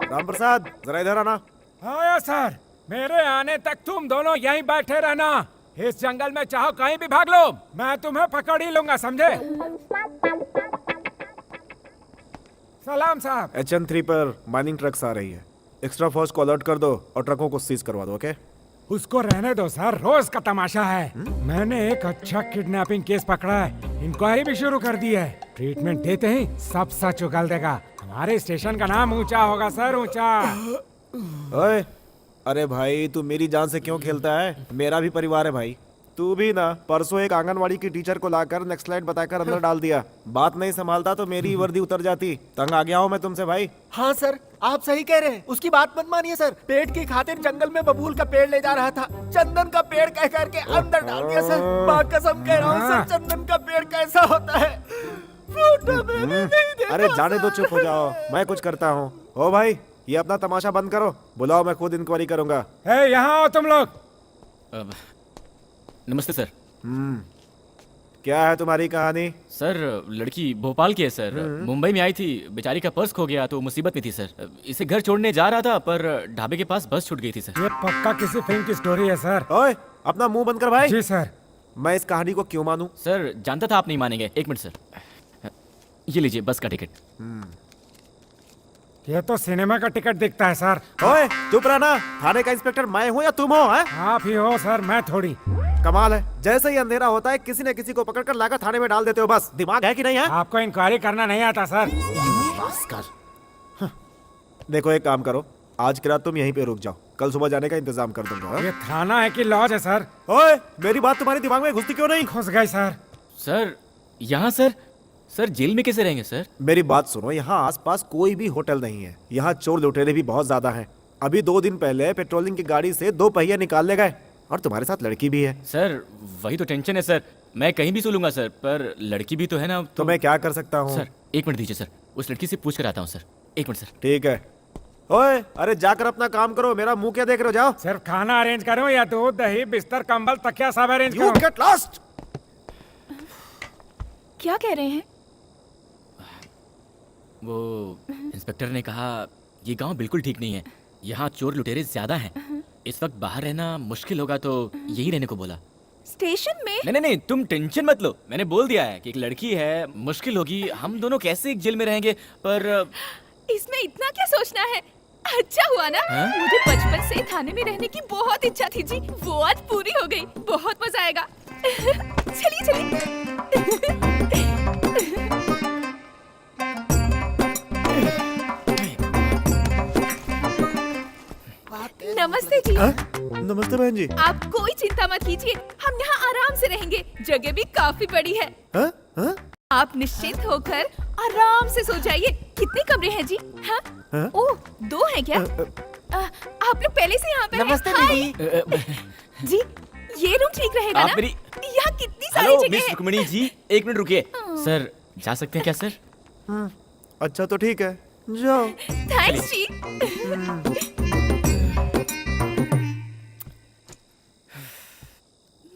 राम प्रसाद, जरा इधर आना। हाँ सर, मेरे आने तक तुम दोनों यहीं बैठे रहना। इस जंगल में चाहो कहीं भी भाग लो, मैं तुम्हें पकड़ ही लूंगा, समझे? सलाम साहब। HN3 पर माइनिंग ट्रक्स आ रही है। एक्स्ट्रा फोर्स को अलर्ट कर दो और ट्रकों को सीज करवा दो, ओके? उसको रहने दो सर, रोज का तमाशा है। मैंने एक अच्छा किडनैपिंग केस पकड़ा है, इंक्वायरी भी शुरू कर दी है। ट्रीटमेंट देते ही सब सच उगल देगा। हमारे स्टेशन का नाम ऊंचा होगा सर, ऊंचा। ओए, अरे भाई तू मेरी जान से क्यों खेलता है? मेरा भी परिवार है भाई। तू भी ना परसों एक आंगनवाड़ी की टीचर को लाकर नेक्स्ट स्लाइड बताकर अंदर डाल दिया। बात नहीं संभालता तो मेरी वर्दी उतर जाती। तंग आ गया हूँ मैं तुमसे भाई। हाँ सर, आप सही कह रहे हैं। उसकी बात मत मानिए सर। पेट की खातिर जंगल में बबूल का पेड़ ले जा रहा था, चंदन का पेड़ कह करके अंदर डाल दिया सर। माँ कसम कह रहा हूँ सर, चंदन का पेड़ कैसा होता है फोटो में भी नहीं देखा। अरे जाने दो, चुप हो जाओ, मैं कुछ करता हूँ। ओ भाई, ये अपना तमाशा बंद करो, बुलाओ, मैं खुद इंक्वायरी करूंगा। यहाँ आओ तुम लोग। नमस्ते सर। क्या है तुम्हारी कहानी? सर लड़की भोपाल की है सर, मुंबई में आई थी, बेचारी का पर्स खो गया तो मुसीबत में थी सर। इसे घर छोड़ने जा रहा था पर ढाबे के पास बस छूट गई थी सर। ये पक्का किसी फिल्म की स्टोरी है सर। ओए, अपना मुंह बंद कर भाई। जी सर। मैं इस कहानी को क्यों मानूं? सर जानता था आप नहीं मानेंगे। एक मिनट सर, ये लीजिए बस का टिकट। ये तो सिनेमा का टिकट दिखता है सर। ओए चुप रहना, थाने का इंस्पेक्टर मैं हूँ या तुम हो? आप ही हो सर, मैं थोड़ी। कमाल है, जैसे ही अंधेरा होता है किसी न किसी को पकड़कर लाकर थाने में डाल देते हो। बस दिमाग है कि नहीं है? आपको इंक्वायरी करना नहीं आता सर। देखो एक काम करो, आज की रात तुम यहीं पे रुक जाओ, कल सुबह जाने का इंतजाम कर दूंगा। ये थाना है कि लॉज है सर? ओए, मेरी बात तुम्हारे दिमाग में घुसती क्यों नहीं? घुस गई सर। सर यहाँ सर जेल में कैसे रहेंगे सर? मेरी बात सुनो, यहाँ आसपास कोई भी होटल नहीं है। यहाँ चोर लुटेरे भी बहुत ज्यादा हैं। अभी 2 दिन पहले पेट्रोलिंग की गाड़ी से 2 पहिए निकाल ले गए और तुम्हारे साथ लड़की भी है। सर वही तो टेंशन है सर, मैं कहीं भी सो लूंगा सर, पर लड़की भी तो है ना। तो मैं क्या कर सकता हूँ? सर 1 मिनट दीजिए सर, उस लड़की से पूछ कर आता हूँ सर। 1 minute sir. ठीक है। ओए, अरे जाकर अपना काम करो, मेरा मुंह क्या देख रहे हो? जाओ। सिर्फ खाना अरेंज करो या दूध दही बिस्तर कंबल तकिया सब अरेंज You करो। get lost! क्या कह रहे हैं? वो इंस्पेक्टर ने कहा ये गांव बिल्कुल ठीक नहीं है, यहाँ चोर लुटेरे ज्यादा हैं, इस वक्त बाहर रहना मुश्किल होगा तो यही रहने को बोला। स्टेशन में? नहीं, तुम टेंशन मत लो, मैंने बोल दिया है कि एक लड़की है, मुश्किल होगी, हम दोनों कैसे एक जेल में रहेंगे। पर इसमें इतना क्या सोचना है? अच्छा हुआ ना, मुझे बचपन से थाने में रहने की बहुत इच्छा थी जी, वो आज पूरी हो गई। बहुत मजा आएगा। चलिए। नमस्ते जी। नमस्ते बहन जी। आप कोई चिंता मत कीजिए, हम यहाँ आराम से रहेंगे, जगह भी काफी बड़ी है। आप निश्चिंत होकर आराम से सो जाइए। कितने कमरे हैं जी? हाँ? ओह, 2 हैं क्या? आप लोग पहले से यहाँ पे हैं? नमस्ते दीदी। जी, ये रूम ठीक रहेगा ना? यहाँ कितनी सारी हेलो जगह मिस है। रुक्मिणी जी, 1 मिनट रुकिए। सर जा सकते हैं क्या सर? अच्छा तो ठीक है, जाओ। थैंक्स जी।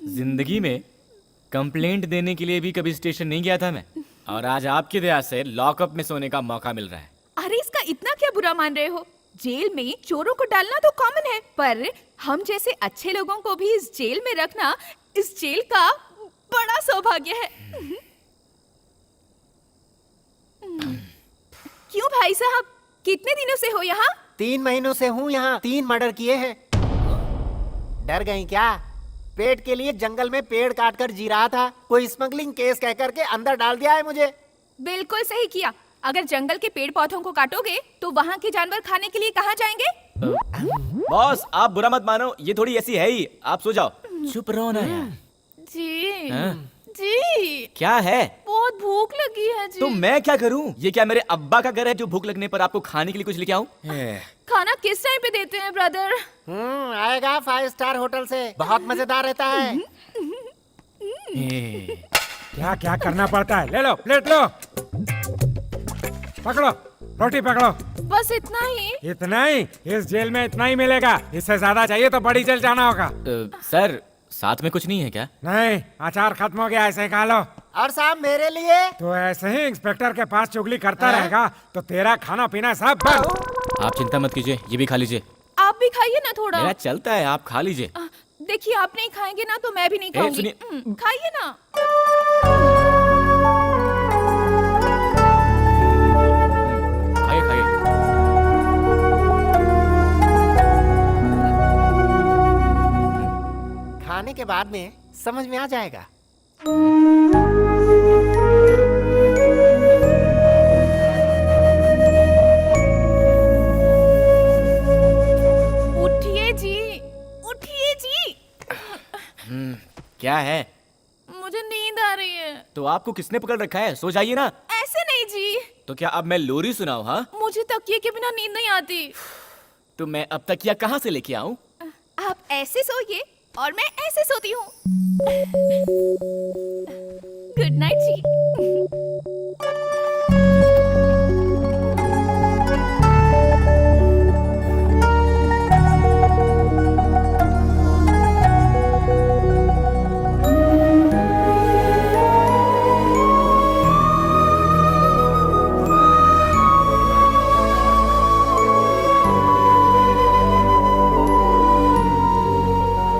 जिंदगी में कंप्लेंट देने के लिए भी कभी स्टेशन नहीं गया था मैं, और आज आपकी दया से लॉकअप में सोने का मौका मिल रहा है। अरे इसका इतना क्या बुरा मान रहे हो? जेल में चोरों को डालना तो कॉमन है, पर हम जैसे अच्छे लोगों को भी इस जेल में रखना इस जेल का बड़ा सौभाग्य है। क्यों भाई साहब, कितने दिनों से हो यहाँ? 3 महीनों से हूँ यहाँ। 3 मर्डर किए हैं। डर गई क्या? पेट के लिए जंगल में पेड़ काट कर जी रहा था, कोई स्मगलिंग केस कह करके अंदर डाल दिया है मुझे। बिल्कुल सही किया। अगर जंगल के पेड़ पौधों को काटोगे तो वहाँ के जानवर खाने के लिए कहाँ जाएंगे? बॉस आप बुरा मत मानो, ये थोड़ी ऐसी है ही, आप सो जाओ। चुप रहो ना यार। जी हाँ? जी क्या है? बहुत भूख लगी है जी। तो मैं क्या करूं? ये क्या मेरे अब्बा का घर है जो भूख लगने पर आपको खाने के लिए कुछ लेके आऊं? खाना किस टाइम पे देते हैं ब्रदर? आएगा 5 स्टार होटल से, बहुत मजेदार रहता है। क्या क्या करना पड़ता है? ले लो, प्लेट लो, पकड़ो, रोटी पकड़ो। बस इतना ही? इतना ही? इस जेल में इतना ही मिलेगा, इससे ज्यादा चाहिए तो बड़ी जेल जाना होगा। सर साथ में कुछ नहीं है क्या? नहीं, अचार खत्म हो गया, ऐसे ही खा लो। और साहब मेरे लिए? तो ऐसे ही इंस्पेक्टर के पास चुगली करता रहेगा तो तेरा खाना पीना सब बंद। आप चिंता मत कीजिए, ये भी खा लीजिए। आप भी खाइए ना थोड़ा। मेरा चलता है, आप खा लीजिए। देखिए आप नहीं खाएंगे ना तो मैं भी नहीं खाऊंगी। खाइए ना। के बाद में समझ में आ जाएगा। उठिए जी, उठिए जी। क्या है? मुझे नींद आ रही है। तो आपको किसने पकड़ रखा है? सो जाइए ना। ऐसे नहीं जी, तो क्या अब मैं लोरी सुनाऊं? हाँ, मुझे तकिए के बिना नींद नहीं आती। तो मैं अब तकिया कहाँ से लेके आऊं? आप ऐसे सोइए और मैं ऐसे सोती हूँ। गुड नाइट जी।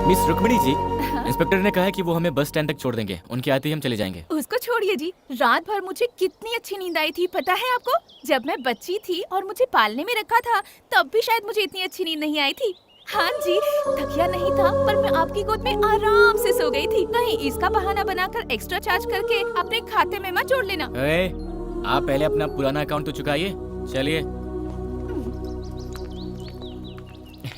मिस रुक्मिणी जी, इंस्पेक्टर ने कहा है कि वो हमें बस स्टैंड तक छोड़ देंगे। उनके आते ही हम चले जाएंगे। उसको छोड़िए जी, रात भर मुझे कितनी अच्छी नींद आई थी पता है आपको? जब मैं बच्ची थी और मुझे पालने में रखा था तब भी शायद मुझे इतनी अच्छी नींद नहीं आई थी। हाँ जी, तकिया नहीं था पर मैं आपकी गोद में आराम से सो गई थी। कहीं इसका बहाना बनाकर एक्स्ट्रा चार्ज करके अपने खाते में मत जोड़ लेना। आप पहले अपना पुराना अकाउंट तो चुकाइए। चलिए।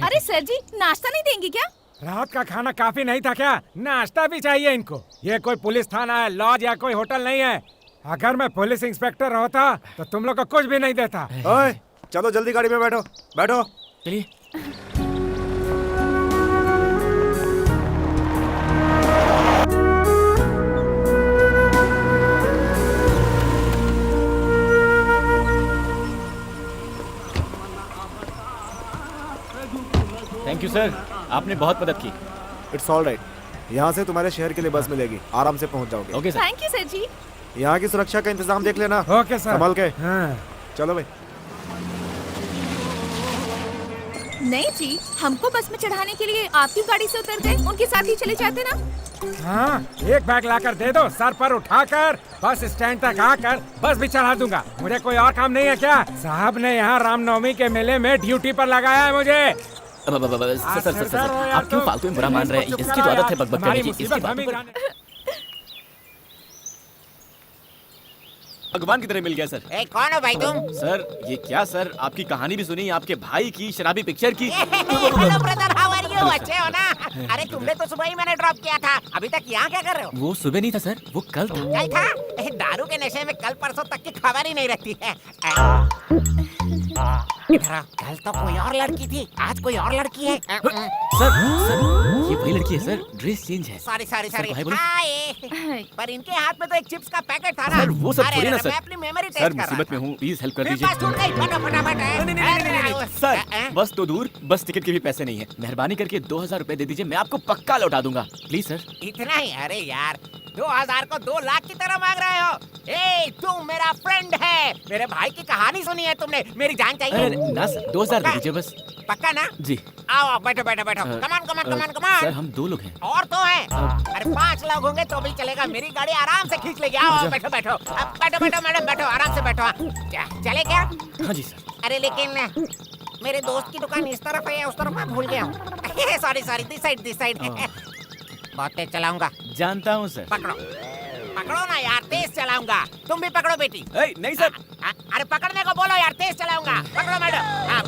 अरे सर जी, नाश्ता नहीं देंगे क्या? रात का खाना काफी नहीं था क्या? नाश्ता भी चाहिए इनको। ये कोई पुलिस थाना है, लॉज या कोई होटल नहीं है। अगर मैं पुलिस इंस्पेक्टर होता तो तुम लोग को कुछ भी नहीं देता। ओए, चलो जल्दी गाड़ी में बैठो, बैठो। चलिए। थैंक यू सर, आपने बहुत मदद की। It's all right. यहाँ से तुम्हारे शहर के लिए बस मिलेगी, आराम से पहुँच जाओगे। Okay sir. Thank you sir ji. यहाँ की सुरक्षा का इंतजाम देख लेना। Okay sir. संभल के। हाँ। चलो भाई। नहीं जी, हमको बस में चढ़ाने के लिए आपकी गाड़ी से उतर गए, उनके साथ ही चले जाते ना। हाँ, एक बैग लाकर दे दो, सर पर उठाकर बस स्टैंड तक आकर बस भी चढ़ा दूंगा। मुझे कोई और काम नहीं है क्या? साहब ने यहाँ रामनवमी के मेले में ड्यूटी पर लगाया है मुझे। सर, आप क्यों फालतू में बुरा मान रहे हैं? इसकी तो आदत है बकबक करने की। इसकी बातों पर भगवान की तरह मिल गया सर। कौन हो भाई तुम? सर, ये क्या सर, आपकी कहानी भी सुनी, आपके भाई की शराबी पिक्चर की। Hello brother, how are you? अच्छे हो ना? अरे तुमने तो सुबह ही मैंने ड्रॉप किया था, अभी तक यहाँ क्या कर रहे हो? वो सुबह नहीं था सर, वो कल था। कल था? दारू के नशे में कल परसों तक की खबर ही नहीं रहती है। कल तो कोई और लड़की थी, आज कोई और लड़की है। सर, ये वही लड़की है सर, ड्रेस चेंज है। Sorry sorry sir, sorry. भाई बोलो। हाय। पर इनके हाथ में तो एक चिप्स का पैकेट था ना। सर, वो सब अरे, थोड़ी ना अरे, सर। मैं अपनी मेमोरी टेस्ट सर, कर रहा मुसीबत में था। हूँ, प्लीज हेल्प कर मेरे दीजिए। पास छूट गई, फटाफट है। सर, बस तो दूर, बस टिकट के भी पैसे नहीं है। मेहरबानी करके 2000 रुपए दे दीजिए, मैं आपको पक्का लौटा दूंगा। Please sir. इतना ही? अरे यार, 2000 को 2 लाख की तरह मांग रहे हो? ए, तुम मेरा फ्रेंड है, मेरे भाई की कहानी सुनी है तुमने, मेरी जान चाहिए। अरे ना सर, 2000 दे दीजिए बस। पक्का ना? जी। आओ बैठो बैठो बैठो। कमान कमान कमान सर, कमान। हम 2 लोग हैं। और तो है। अरे 5 लोग होंगे तो भी चलेगा, मेरी गाड़ी आराम से खींच लेगी। आओ बैठो बैठो। अब बैठो बैठो मैडम, बैठो आराम से बैठो। चले क्या? हाँ जी सर। अरे लेकिन मेरे दोस्त की दुकान इस तरफ है, उस तरफ मैं भूल गया हूँ। Sorry sorry, this side. बहुत तेज चलाऊंगा। जानता हूँ सर। पकड़ो पकड़ो ना यार, तेज चलाऊंगा। तुम भी पकड़ो बेटी। नहीं सर। अरे पकड़ने को बोलो यार, तेज चलाऊंगा। पकड़ो मैडम। हाँ,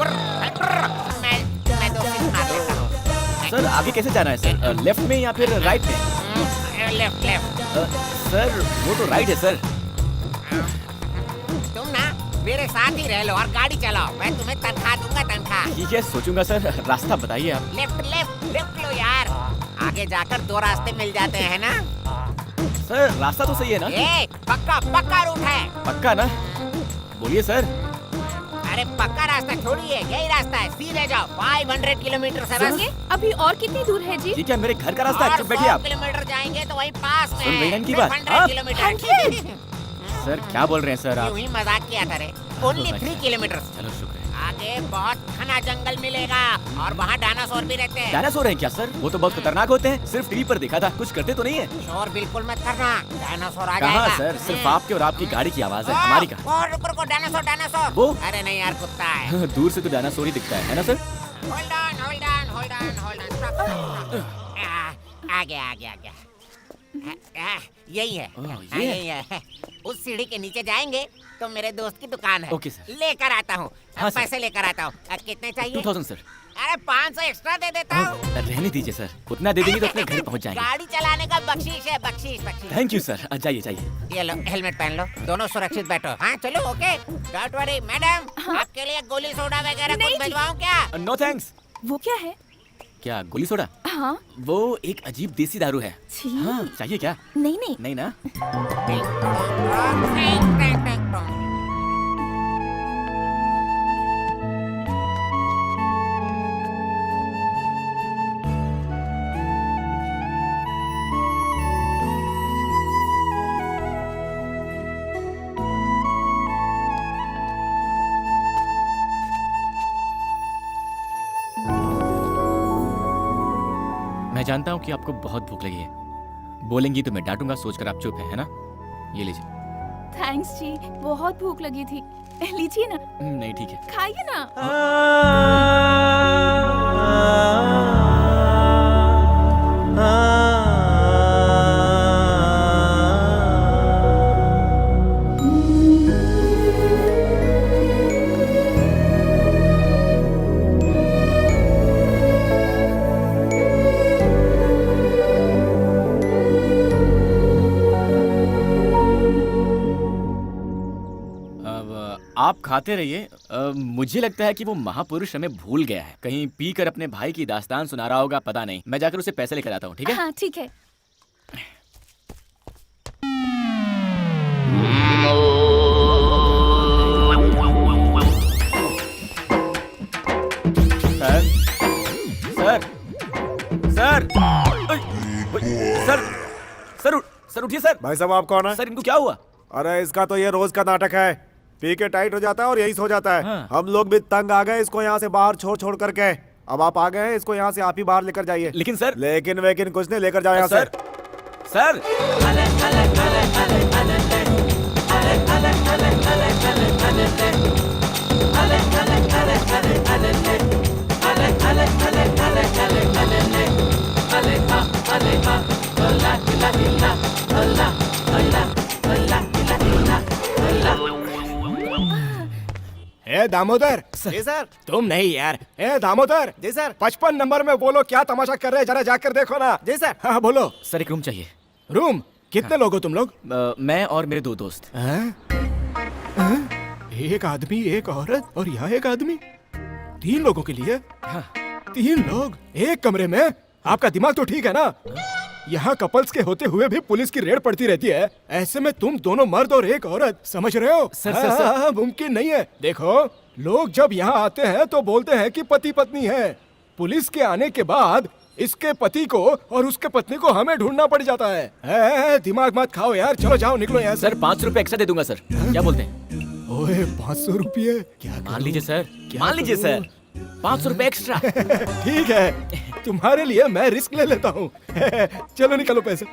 मैं दोस्ती सुना देता हूँ। सर, आगे कैसे जाना है सर? लेफ्ट में या फिर राइट में? लेफ्ट। सर, वो तो राइट है सर। तुम ना मेरे साथ ही रह लो और गाड़ी चलाओ, मैं तुम्हें तनख्वाह दूंगा, तनख्वाह। ठीक है, सोचूंगा सर। रास्ता बताइए आप। लेफ्ट लो यार, आगे जाकर 2 रास्ते मिल जाते हैं ना। सर, रास्ता तो सही है ना? पक्का रूट है। पक्का ना? बोलिए सर। अरे पक्का रास्ता छोड़िए, यही रास्ता है, सीधे जाओ। 500 किलोमीटर से बस। अभी और कितनी दूर है जी? ये क्या मेरे घर का रास्ता है? चुप बैठिए आप। 100 किलोमीटर जाएंगे तो वहीं पास में सुन रही हैं है। इनकी बात? 100 किलोमीटर। सर, क्या बोल रहे हैं सर आप? यूं ही मजाक किया था रे। Only 3 kilometre. चलो शुक्र है। आगे बहुत घना जंगल मिलेगा और वहाँ डायनासोर भी रहते हैं। डायनासोर हैं क्या सर? वो तो बहुत खतरनाक होते हैं, सिर्फ टीवी पर देखा था, कुछ करते तो नहीं है। शोर बिल्कुल मत करना, डायनासोर आ कहाँ जाएगा। सर? सिर्फ आपके और आपकी गाड़ी की आवाज है, हमारी कहाँ? और रुको डायनासोर। वो? अरे नहीं यार, कुत्ता है। दूर से तो डायनासोर ही दिखता है ना सर? Hold on. आ गया। यही है। ये यही है। उस सीढ़ी के नीचे जाएंगे तो मेरे दोस्त की दुकान है। Okay sir. लेकर आता हूँ। हाँ, सर। पैसे लेकर आता हूँ। कितने चाहिए? 2000 सर। अरे 500 एक्स्ट्रा दे देता हूँ। रहने दीजिए सर, उतना दे देंगे तो अपने घर पहुंच जाएंगे। गाड़ी चलाने का बख्शीश है, बख्शीश। Thank you sir. जाइए। ये लो, हेलमेट पहन लो, दोनों सुरक्षित बैठो। हाँ चलो, ओके। डोंट वरी मैडम, आपके लिए गोली सोडा वगैरह कुछ भिजवाऊं क्या? No thanks. वो क्या है? क्या गोली सोडा? हाँ। वो एक अजीब देसी दारू है। छी। हाँ, चाहिए क्या? नहीं ना। मैं जानता हूँ कि आपको बहुत भूख लगी है। बोलेंगी तो मैं डांटूंगा, सोचकर आप चुप है ना? ये लीजिए। थैंक्स जी, बहुत भूख लगी थी। लीजिए ना। नहीं ठीक है। खाइए ना। आप खाते रहिए। मुझे लगता है कि वो महापुरुष हमें भूल गया है। कहीं पीकर अपने भाई की दास्तान सुना रहा होगा, पता नहीं। मैं जाकर उसे पैसे लेकर आता हूँ, ठीक है? हाँ ठीक है। सर उठिए सर। भाई साहब, आप कौन है? सर इनको क्या हुआ? अरे इसका तो ये रोज का नाटक है। पी के टाइट हो जाता है और यही सो जाता है। हाँ। हम लोग भी तंग आ गए इसको यहाँ से बाहर छोड़ करके। अब आप आ गए हैं, इसको यहाँ से आप ही बाहर लेकर जाइए। लेकिन सर। लेकिन कुछ नहीं, लेकर जाओ यहाँ से। सर ए दामोदर। जी सर। तुम नहीं यार। ए दामोदर। जी सर। 55 नंबर में बोलो, क्या तमाशा कर रहे हैं, जरा जाकर देखो ना। जी सर। हाँ बोलो। सर एक रूम चाहिए। रूम? कितने लोग हो तुम लोग? मैं और मेरे 2 दोस्त। एक आदमी, एक औरत और यहाँ एक आदमी। 3 लोगों के लिए? हाँ। 3 लोग एक कमरे में? आपका दिमाग तो ठीक है ना? यहाँ कपल्स के होते हुए भी पुलिस की रेड पड़ती रहती है। ऐसे में तुम दोनों मर्द और एक औरत, समझ रहे हो? सर। मुमकिन नहीं है। देखो, लोग जब यहाँ आते हैं तो बोलते हैं कि पति पत्नी है। पुलिस के आने के बाद इसके पति को और उसके पत्नी को हमें ढूंढना पड़ जाता है। दिमाग मत खाओ यार, चलो जाओ, निकलो यहाँ से। सर 5 रुपए एक्स्ट्रा दे दूंगा सर। क्या बोलते हैं? ओए 500 रुपये? क्या मान लीजिए सर। मान लीजिए सर, 500 रुपए एक्स्ट्रा। ठीक है, तुम्हारे लिए मैं रिस्क ले लेता हूँ। चलो निकलो पैसे।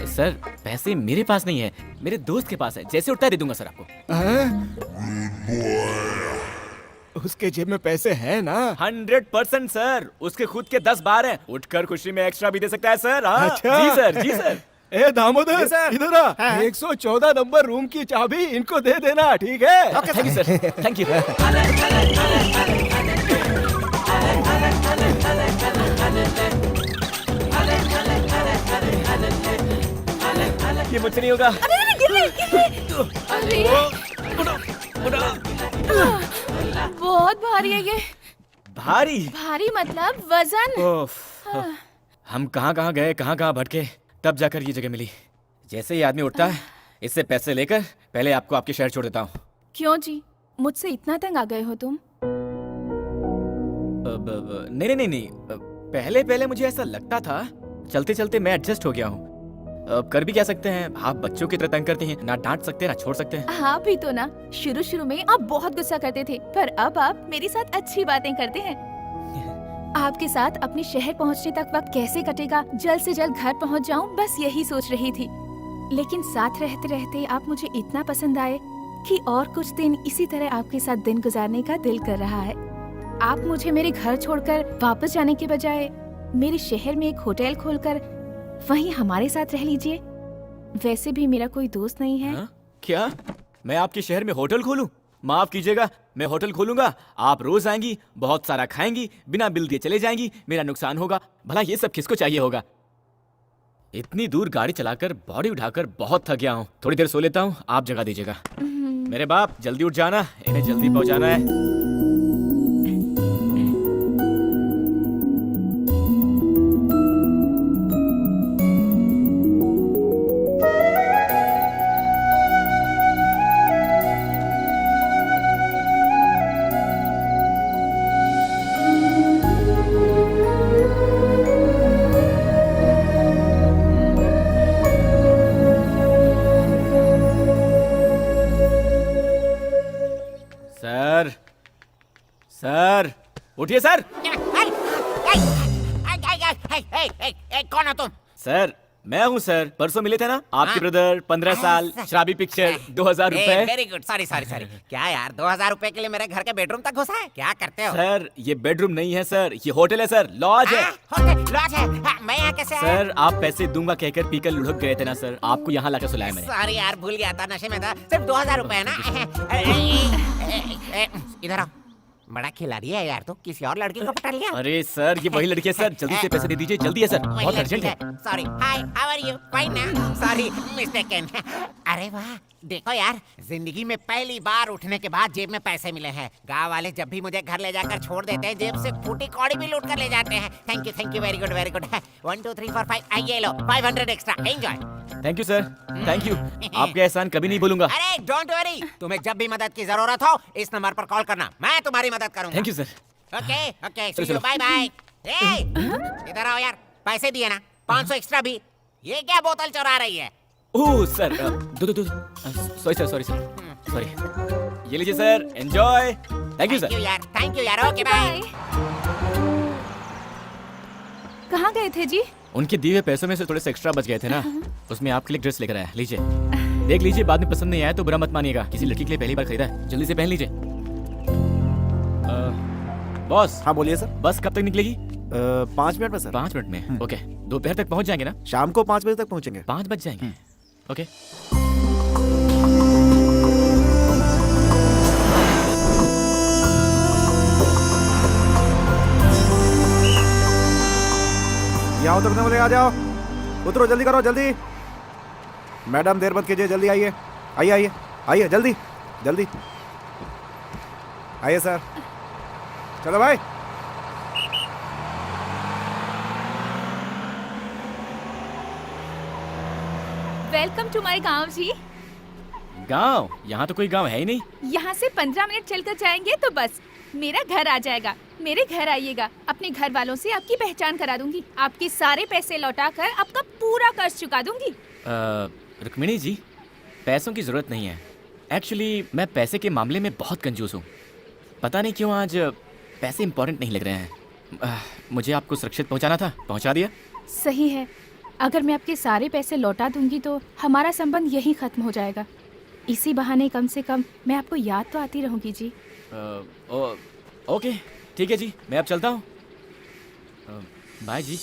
सर पैसे मेरे पास नहीं है, मेरे दोस्त के पास है। जैसे उठता है दे दूंगा सर आपको। उसके जेब में पैसे हैं ना? 100% सर। उसके खुद के 10 बार हैं। उठकर खुशी में एक्स्ट्रा भी दे सकता है सर। हाँ। अच्छा। जी सर, जी सर। ए दामोदर, इधर आ। 114 नंबर रूम की चाबी इनको दे देना, ठीक है? Thank you sir. Thank you. ये मुझसे नहीं होगा। अरे बहुत भारी है ये। भारी मतलब वजन। हम कहाँ गए, कहाँ भटके, तब जाकर ये जगह मिली। जैसे ही आदमी उठता है, इससे पैसे लेकर पहले आपको आपके शहर छोड़ देता हूँ। क्यों जी, मुझसे इतना तंग आ गए हो तुम? नहीं। पहले मुझे ऐसा लगता था। चलते चलते मैं एडजस्ट हो गया हूँ। अब कर भी क्या सकते हैं, आप बच्चों की तरह तंग करते हैं, ना डांट सकते ना छोड़ सकते हैं। हाँ भी तो ना, शुरू में आप बहुत गुस्सा करते थे, पर अब आप मेरे साथ अच्छी बातें करते हैं। आपके साथ अपने शहर पहुँचने तक वक्त कैसे कटेगा, जल्द से जल्द घर पहुँच जाऊँ, बस यही सोच रही थी। लेकिन साथ रहते रहते आप मुझे इतना पसंद आए कि और कुछ दिन इसी तरह आपके साथ दिन गुजारने का दिल कर रहा है। आप मुझे मेरे घर छोड़कर वापस जाने के बजाय मेरे शहर में एक होटल खोलकर वहीं हमारे साथ रह लीजिए। वैसे भी मेरा कोई दोस्त नहीं है। हाँ? क्या मैं आपके शहर में होटल खोलूं? माफ कीजिएगा, मैं होटल खोलूंगा, आप रोज आएंगी, बहुत सारा खाएंगी, बिना बिल दिए चले जाएंगी, मेरा नुकसान होगा। भला ये सब किसको चाहिए होगा? इतनी दूर गाड़ी चलाकर बॉडी उठाकर बहुत थक गया हूँ, थोड़ी देर सो लेता हूँ, आप जगह दीजिएगा। मेरे बाप जल्दी उठ जाना, इन्हें जल्दी पहुंचाना है। सर, सर, उठिए सर। कौन हो तुम? सर, मैं हूँ सर, परसों मिले थे ना आपके ब्रदर, 15 साल, शराबी पिक्चर, 2000 रुपए। Very good, sorry sorry sorry. क्या यार 2000 रुपए के लिए मेरे घर के बेडरूम तक घुसा है? क्या करते हो? सर, ये बेडरूम नहीं है सर, ये होटल है सर, लॉज है। होटल लॉज है? मैं यहाँ कैसे आया? सर, आप पैसे दूंगा कहकर पीकर लुढ़क गए थे ना सर, आपको यहाँ लाकर सुलाया मैंने। सॉरी यार, भूल गया था, नशे में था। सिर्फ 2000 रुपए है ना? इधर आओ। बड़ा खिलाड़ी है यार, तो किसी और लड़की को पटा लिया? अरे सर, ये वही लड़की है सर, जल्दी से पैसे दे दीजिए, जल्दी है सर, बहुत अर्जेंट है। Sorry, hi, how are you? Fine ना? Sorry, mistaken. अरे वाह, देखो यार, जिंदगी में पहली बार उठने के बाद जेब में पैसे मिले हैं। गांव वाले जब भी मुझे घर ले जाकर छोड़ देते हैं, जेब से फूटी कौड़ी भी लूट कर ले जाते हैं। Thank you, very good, very good. 1 2 3 4 5, ये लो 500 extra, enjoy. Thank you sir, thank you, आपका एहसान कभी नहीं भूलूंगा। अरे डोंट वरी, तुम्हें जब भी मदद की जरूरत हो इस नंबर पर कॉल करना, मैं तुम्हारी मदद करूंगा। Thank you sir. Okay okay, see you, bye bye. इधर आओ यार, पैसे दिए ना, 500 एक्स्ट्रा भी। ये क्या बोतल चुरा रही है? ओह सर, दो सॉरी सर, सॉरी। ये लीजिए sir, enjoy. Thank you sir. Thank you यार, ओके बाय। कहाँ गए थे जी? उनके दिए हुए पैसों में से थोड़े से एक्स्ट्रा बच गए थे ना, उसमें आपके लिए ड्रेस लेकर आया, लीजिए, देख लीजिए, बाद में पसंद नहीं आया तो बुरा मत मानिएगा, किसी लड़की के लिए पहली बार खरीदा है, जल्दी से पहन लीजिए। बॉस। हाँ बोलिए सर। बस कब तक निकलेगी? 5 मिनट में सर। 5 मिनट में? ओके, दोपहर तक पहुंच जाएंगे ना? शाम को 5 बजे तक पहुंचेंगे। 5 बज जाएंगे? ओके। यहाँ उतरने वाले आ जाओ, उतरो, जल्दी करो, जल्दी। मैडम देर मत कीजिए, जल्दी आइए, आइए, जल्दी जल्दी आइए सर। चलो भाई। वेलकम टू माय गांव जी। गांव? यहाँ तो कोई गांव है ही नहीं। यहाँ से 15 मिनट चलकर जाएंगे तो बस मेरा घर आ जाएगा। मेरे घर आइएगा, अपने घर वालों से आपकी पहचान करा दूंगी, आपके सारे पैसे लौटाकर आपका पूरा कर्ज चुका दूंगी। रुक्मिणी जी, पैसों की जरूरत नहीं है। एक्चुअली मैं पैसे के मामले में बहुत कंजूस हूँ, पता नहीं क्यों आज पैसे इंपॉर्टेंट नहीं लग रहे हैं। मुझे आपको सुरक्षित पहुँचाना था, पहुँचा दिया। सही है, अगर मैं आपके सारे पैसे लौटा दूंगी तो हमारा संबंध यहीं खत्म हो जाएगा। इसी बहाने कम से कम मैं आपको याद तो आती रहूंगी जी। ओके, ठीक है जी, मैं अब चलता हूँ। बाय जी।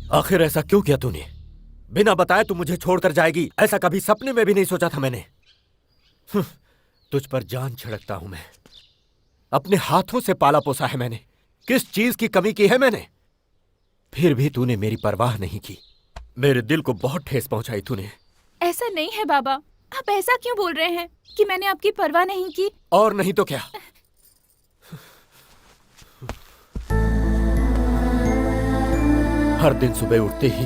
आखिर ऐसा क्यों किया तूने? बिना बताए तू मुझे छोड़कर जाएगी, ऐसा कभी सपने में भी नहीं सोचा था मैंने। तुझ पर जान छिड़कता हूं मैं। अपने हाथों से पाला पोसा है मैंने। किस चीज की कमी की है मैंने? फिर भी तूने मेरी परवाह नहीं की। मेरे दिल को बहुत ठेस पहुंचाई तूने। ऐसा नहीं है बाबा, आप ऐसा क्यों बोल रहे हैं कि मैंने आपकी परवाह नहीं की? और नहीं तो क्या। हर दिन सुबह उठते ही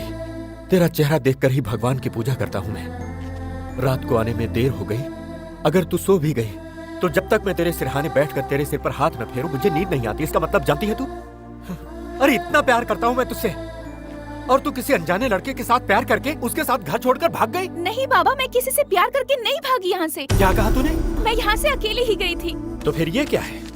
तेरा चेहरा देखकर ही भगवान की पूजा करता हूं मैं। रात को आने में देर हो गई, अगर तू सो भी गई तो जब तक मैं तेरे सिरहाने बैठकर तेरे सिर पर हाथ न फेरूं मुझे नींद नहीं आती। इसका मतलब जानती है तू? अरे इतना प्यार करता हूं मैं तुझसे और तू किसी अनजाने लड़के के साथ प्यार करके उसके साथ घर छोड़कर भाग गई। नहीं बाबा, मैं किसी से प्यार करके नहीं भागी यहाँ से। क्या कहा तूने? मैं यहाँ से अकेली ही गई थी। तो फिर ये क्या है?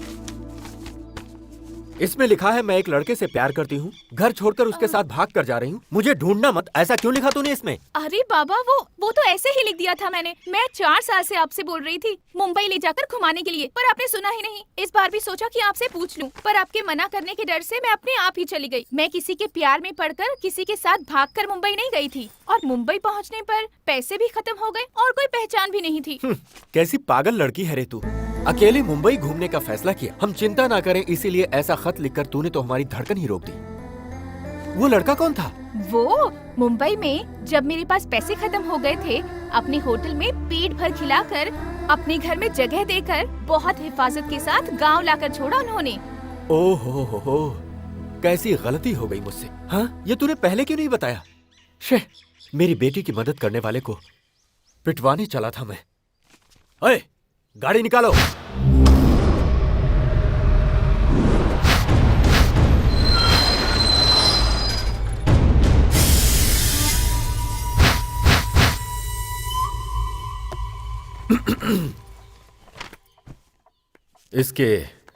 इसमें लिखा है मैं एक लड़के से प्यार करती हूँ, घर छोड़कर उसके साथ भाग कर जा रही हूँ, मुझे ढूंढना मत। ऐसा क्यों लिखा तूने इसमें? अरे बाबा, वो तो ऐसे ही लिख दिया था मैंने। मैं 4 साल से आपसे बोल रही थी मुंबई ले जाकर घुमाने के लिए, पर आपने सुना ही नहीं। इस बार भी सोचा कि आपसे पूछ लूं, पर आपके मना करने के डर से मैं अपने आप ही चली गई। मैं किसी के प्यार में पड़कर किसी के साथ भागकर मुंबई नहीं गई थी, और मुंबई पहुंचने पर पैसे भी खत्म हो गए और कोई पहचान भी नहीं थी। कैसी पागल लड़की है रे तू। अकेले मुंबई घूमने का फैसला किया, हम चिंता ना करें इसीलिए ऐसा खत लिखकर तूने तो हमारी धड़कन ही रोक दी। वो लड़का कौन था? वो मुंबई में जब मेरे पास पैसे खत्म हो गए थे, अपने होटल में पेट भर खिलाकर, अपने घर में जगह देकर, बहुत हिफाजत के साथ गांव लाकर छोड़ा उन्होंने। ओहो हो, कैसी गलती हो गई मुझसे। हाँ, ये तूने पहले क्यों नहीं बताया? शे, मेरी बेटी की मदद करने वाले को पिटवाने चला था मैं। ओए, गाड़ी निकालो।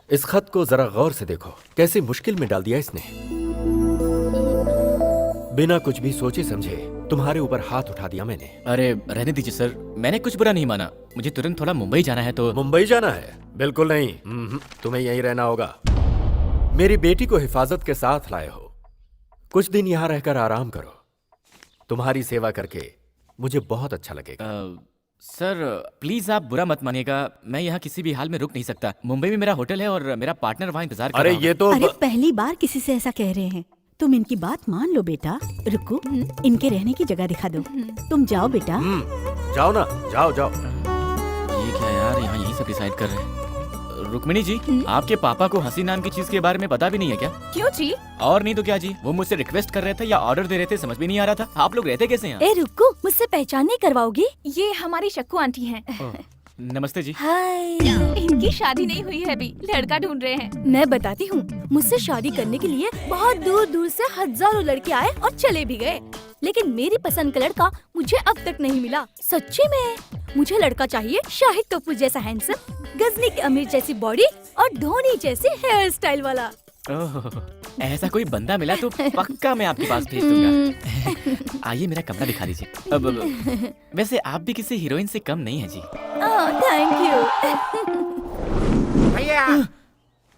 इस खत को जरा गौर से देखो, कैसी मुश्किल में डाल दिया इसने। बिना कुछ भी सोचे समझे तुम्हारे ऊपर हाथ उठा दिया मैंने। अरे रहने दीजिए सर, मैंने कुछ बुरा नहीं माना। मुझे तुरंत थोड़ा मुंबई जाना है तो। मुंबई जाना है? बिल्कुल नहीं, तुम्हें यहीं रहना होगा। मेरी बेटी को हिफाजत के साथ लाए हो, कुछ दिन यहाँ रहकर आराम करो। तुम्हारी सेवा करके मुझे बहुत अच्छा लगेगा। सर प्लीज आप बुरा मत मानिएगा, मैं यहाँ किसी भी हाल में रुक नहीं सकता। मुंबई में मेरा होटल है और मेरा पार्टनर वहाँ इंतजार कर रहा है। ये तो अरे पहली बार किसी से ऐसा कह रहे हैं। तुम इनकी बात मान लो बेटा। रुको, इनके रहने की जगह दिखा दो। तुम जाओ बेटा। जाओ ना, जाओ जाओ। ये क्या यार, यहाँ यही सब डिसाइड कर रहे हैं। रुक्मिणी जी, आपके पापा को हंसी नाम की चीज के बारे में पता भी नहीं है क्या? क्यों जी? और नहीं तो क्या जी, वो मुझसे रिक्वेस्ट कर रहे थे या ऑर्डर दे रहे थे, समझ भी नहीं आ रहा था। आप लोग रहते कैसे हैं? ए रुको, मुझसे पहचान नहीं करवाओगी? ये हमारी शक्कू आंटी हैं। नमस्ते जी। हाय। इनकी शादी नहीं हुई है अभी, लड़का ढूंढ रहे हैं। मैं बताती हूँ, मुझसे शादी करने के लिए बहुत दूर दूर से हजारों लड़के आए और चले भी गए, लेकिन मेरी पसंद का लड़का मुझे अब तक नहीं मिला। सच्ची में मुझे लड़का चाहिए शाहिद कपूर जैसा हैंडसम, गजनी के अमीर जैसी बॉडी और धोनी जैसी हेयर स्टाइल वाला। ऐसा कोई बंदा मिला तो पक्का मैं आपके पास भेज दूंगा। आइए मेरा कमरा दिखा दीजिए। अब वैसे आप भी किसी हीरोइन से कम नहीं है जी। Thank you. भैया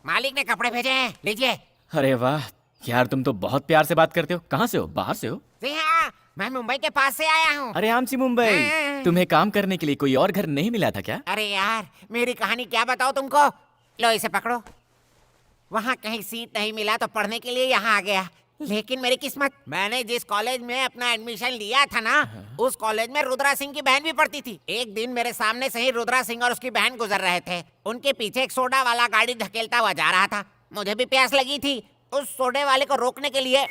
मालिक ने कपड़े भेजे हैं, लीजिए। अरे वाह यार, तुम तो बहुत प्यार से बात करते हो। कहाँ से हो? बाहर से हो? जी हाँ, मैं मुंबई के पास से आया हूँ। अरे आमची मुंबई, तुम्हें काम करने के लिए कोई और घर नहीं मिला था क्या? अरे यार, मेरी कहानी क्या बताओ तुमको। लो इसे पकड़ो। वहाँ कहीं सीट नहीं मिला तो पढ़ने के लिए यहाँ आ गया। लेकिन मेरी किस्मत, मैंने जिस कॉलेज में अपना एडमिशन लिया था ना, उस कॉलेज में रुद्रा सिंह की बहन भी पढ़ती थी। एक दिन मेरे सामने से ही रुद्रा सिंह और उसकी बहन गुजर रहे थे। उनके पीछे एक सोडा वाला गाड़ी धकेलता हुआ जा रहा था। मुझे भी प्यास लगी थी। उस सोडे वाले को रोकने के लिए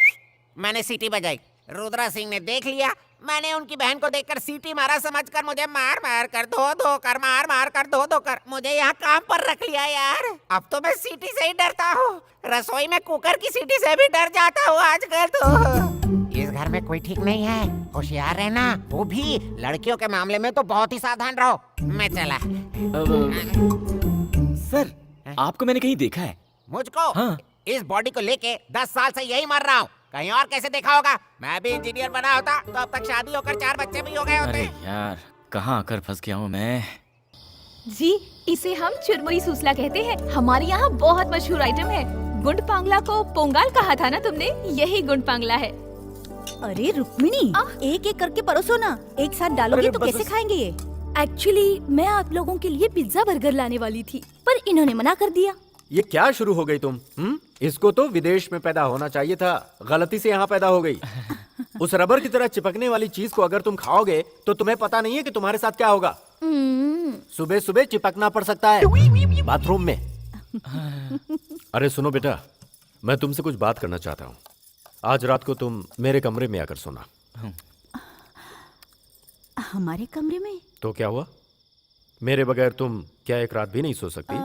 मैंने सीटी बजाई। रुद्रा सिंह ने देख लिया। मैंने उनकी बहन को देखकर सीटी मारा, समझकर मुझे मार मार कर धो कर मार मार कर धो कर मुझे यहाँ काम पर रख लिया यार। अब तो मैं सीटी से ही डरता हूँ। रसोई में कुकर की सीटी से भी डर जाता हूँ आजकल तो। इस घर में कोई ठीक नहीं है, होशियार रहना। वो भी लड़कियों के मामले में तो बहुत ही सावधान रहो। मैं चला। सर, आपको मैंने कहीं देखा है। मुझको? हाँ। इस बॉडी को लेके 10 साल से यही मर रहा हूँ। कहीं और कैसे देखा होगा? मैं भी इंजीनियर बना होता तो अब तक शादी होकर 4 बच्चे भी हो गए होते। अरे यार, कहाँ आकर फंस गया हूँ मैं। जी, इसे हम चुरमुई सूसला कहते हैं। हमारे यहाँ बहुत मशहूर आइटम है। गुंड पांगला को पोंगाल कहा था ना तुमने, यही गुंड पांगला है। अरे रुक्मिणी, एक एक करके परोसो ना। एक साथ डालोगे तो कैसे खाएंगे ये? एक्चुअली मैं आप लोगों के लिए पिज्जा बर्गर लाने वाली थी, पर इन्होंने मना कर दिया। ये क्या शुरू हो गई तुम? इसको तो विदेश में पैदा होना चाहिए था, गलती से यहाँ पैदा हो गई। उस रबर की तरह चिपकने वाली चीज को अगर तुम खाओगे तो तुम्हें पता नहीं है कि तुम्हारे साथ क्या होगा। सुबह सुबह चिपकना पड़ सकता है बाथरूम में। अरे सुनो बेटा, मैं तुमसे कुछ बात करना चाहता हूँ। आज रात को तुम मेरे कमरे में आकर सोना। हमारे कमरे में? तो क्या हुआ? मेरे बगैर तुम क्या एक रात भी नहीं सो सकती?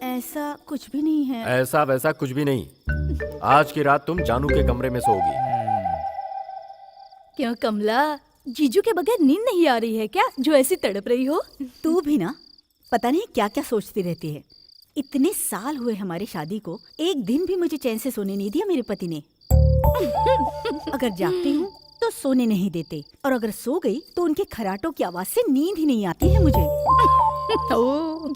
ऐसा कुछ भी नहीं है। ऐसा वैसा कुछ भी नहीं। आज की रात तुम जानू के कमरे में सोओगी। क्यों कमला, जीजू के बगैर नींद नहीं आ रही है क्या, जो ऐसी तड़प रही हो? तू भी ना, पता नहीं क्या क्या सोचती रहती है। इतने साल हुए हमारी शादी को, एक दिन भी मुझे चैन से सोने नहीं दिया मेरे पति ने। अगर जागती हूँ तो सोने नहीं देते, और अगर सो गई तो उनके खराटों की आवाज से नींद ही नहीं आती है मुझे।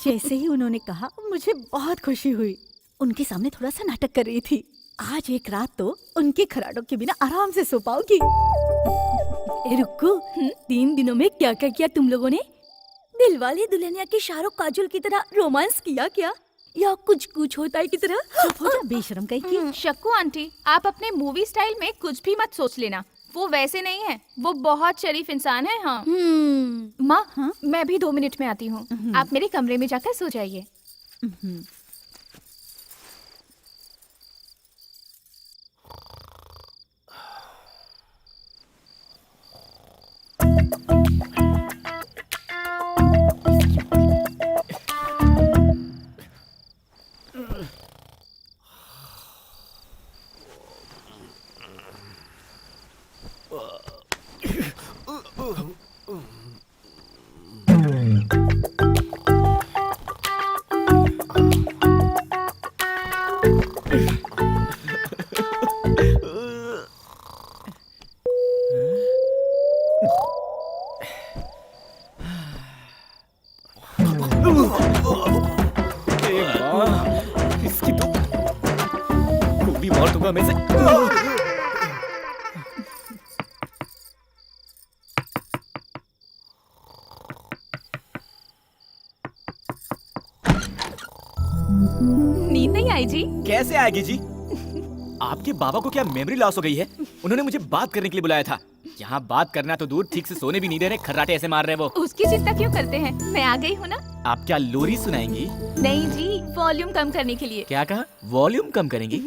जैसे ही उन्होंने कहा, मुझे बहुत खुशी हुई। उनके सामने थोड़ा सा नाटक कर रही थी। आज एक रात तो उनके खराटों के बिना आराम से सो पाओगी। रुको, 3 दिनों में क्या क्या किया तुम लोगों ने? दिलवाले दुल्हनिया के शाहरुख काजोल की तरह रोमांस किया क्या, या कुछ कुछ होता है की तरह? चुप हो जा बेशरम कहीं की। शक्कू आंटी, आप अपने मूवी स्टाइल में कुछ भी मत सोच लेना। वो वैसे नहीं है, वो बहुत शरीफ इंसान है। हाँ माँ, मैं भी 2 मिनट में आती हूँ। आप मेरे कमरे में जाकर सो जाइए। इसकी तो खूबी मार दूंगा मैं से। नींद नहीं आई जी? कैसे आएगी जी? आपके बाबा को क्या मेमोरी लॉस हो गई है? उन्होंने मुझे बात करने के लिए बुलाया था। यहाँ बात करना तो दूर, ठीक से सोने भी नहीं दे रहे, खर्राटे ऐसे मार रहे वो। उसकी चिंता क्यों करते हैं, मैं आ गई हूँ ना। आप क्या लोरी सुनाएंगी? नहीं जी, वॉल्यूम कम करने के लिए। क्या कहा? वॉल्यूम कम करेंगी?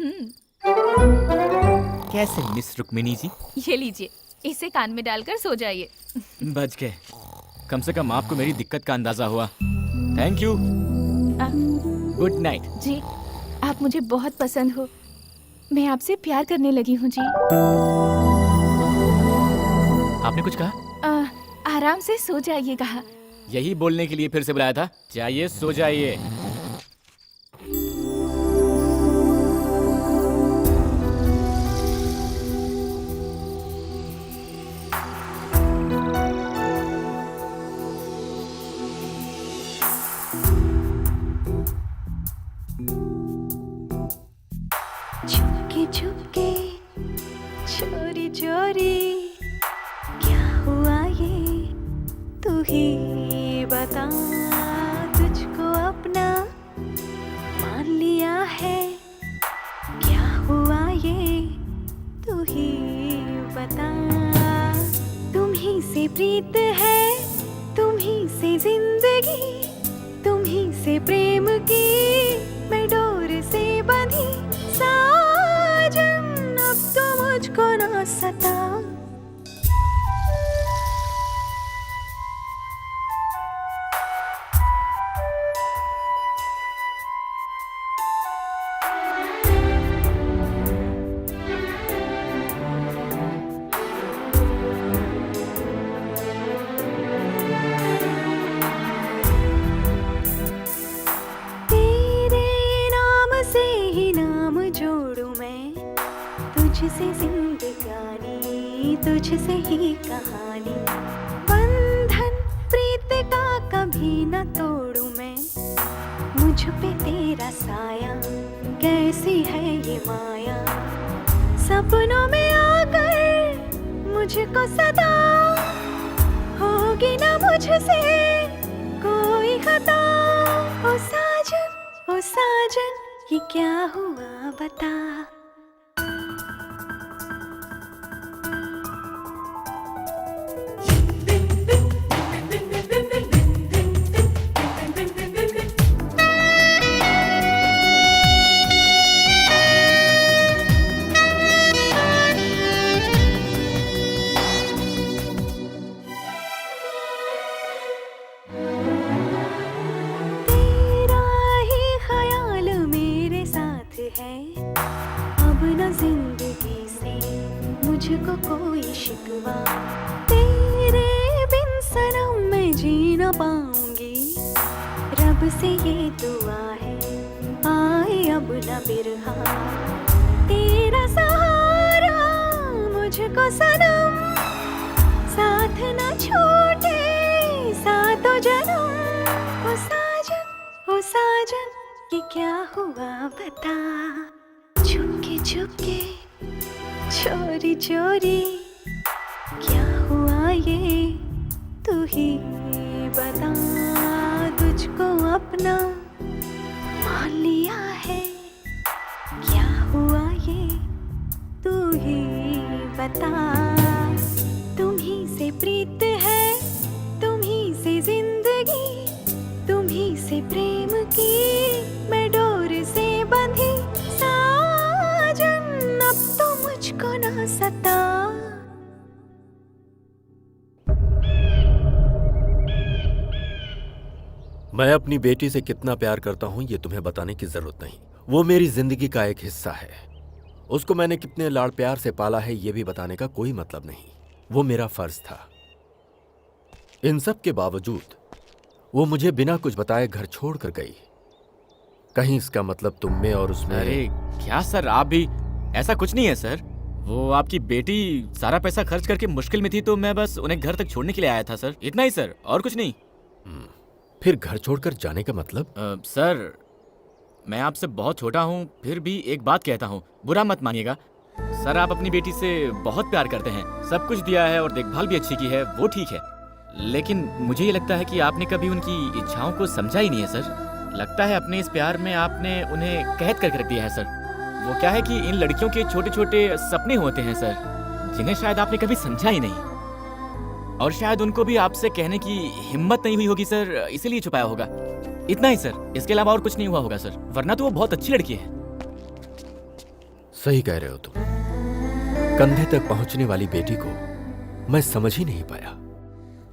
कैसे मिस रुक्मिणी जी? ये लीजिए, इसे कान में डालकर सो जाइए। बच गए, कम से कम आपको मेरी दिक्कत का अंदाजा हुआ। Thank you, good night. जी, आप मुझे बहुत पसंद हो, मैं आपसे प्यार करने लगी हूँ जी। आपने कुछ कहा? आराम से सो जाइए कहा। यही बोलने के लिए फिर से बुलाया था। जाइए सो जाइए। छुपके चोरी चोरी क्या हुआ ये तू ही बता तुझको अपना मान लिया है क्या हुआ ये तू ही बता तुम ही से प्रीत है तुम ही से जिंदगी तुम ही से प्रेम की मैं डोर से बंधी साजन अब तो मुझको ना सता तुझसे जिंदगानी तुझसे ही कहानी बंधन प्रीत का कभी न तोड़ू मैं मुझ पे तेरा साया कैसी है ये माया सपनों में आकर मुझको सदा होगी ना मुझसे कोई खता ओ साजन ये क्या हुआ बता मुझको कोई शिकवा तेरे बिन सनम मैं जी न पाऊंगी रब से ये दुआ है आए अब न बिरहा तेरा सहारा मुझको सनम साथ न छूटे सातों जन्म ओ साजन ये क्या हुआ बता छुपके छुपके चोरी चोरी क्या हुआ ये तू ही बता तुझको अपना मान लिया है क्या हुआ ये तू ही बता तुम ही से प्रीत है तुम ही से जिंदगी तुम ही से प्रेम की मैं डोर से बंधी साजन अब तो मुझको ना सता मैं अपनी बेटी से कितना प्यार करता हूं ये तुम्हें बताने की जरूरत नहीं वो मेरी जिंदगी का एक हिस्सा है उसको मैंने कितने लाड़ प्यार से पाला है ये भी बताने का कोई मतलब नहीं वो मेरा फर्ज था इन सब के बावजूद वो मुझे बिना कुछ बताए घर छोड़ कर गई कहीं इसका मतलब तुम में और उसमें अरे क्या सर आप भी ऐसा कुछ नहीं है सर वो आपकी बेटी सारा पैसा खर्च करके मुश्किल में थी तो मैं बस उन्हें घर तक छोड़ने के लिए आया था सर इतना ही सर और कुछ नहीं फिर घर छोड़कर जाने का मतलब सर मैं आपसे बहुत छोटा हूँ फिर भी एक बात कहता हूँ बुरा मत मानिएगा सर आप अपनी बेटी से बहुत प्यार करते हैं सब कुछ दिया है और देखभाल भी अच्छी की है वो ठीक है लेकिन मुझे ये लगता है कि आपने कभी उनकी इच्छाओं को समझा ही नहीं है सर लगता है अपने इस प्यार में आपने उन्हें कैद करके रख दिया है सर वो क्या है कि इन लड़कियों के छोटे छोटे सपने होते हैं सर जिन्हें शायद आपने कभी समझा ही नहीं और शायद उनको भी आपसे कहने की हिम्मत नहीं हुई होगी सर इसीलिए छुपाया होगा इतना ही सर इसके अलावा और कुछ नहीं हुआ होगा सर वरना तो वो बहुत अच्छी लड़की है सही कह रहे हो तुम कंधे तक पहुंचने वाली बेटी को मैं समझ ही नहीं पाया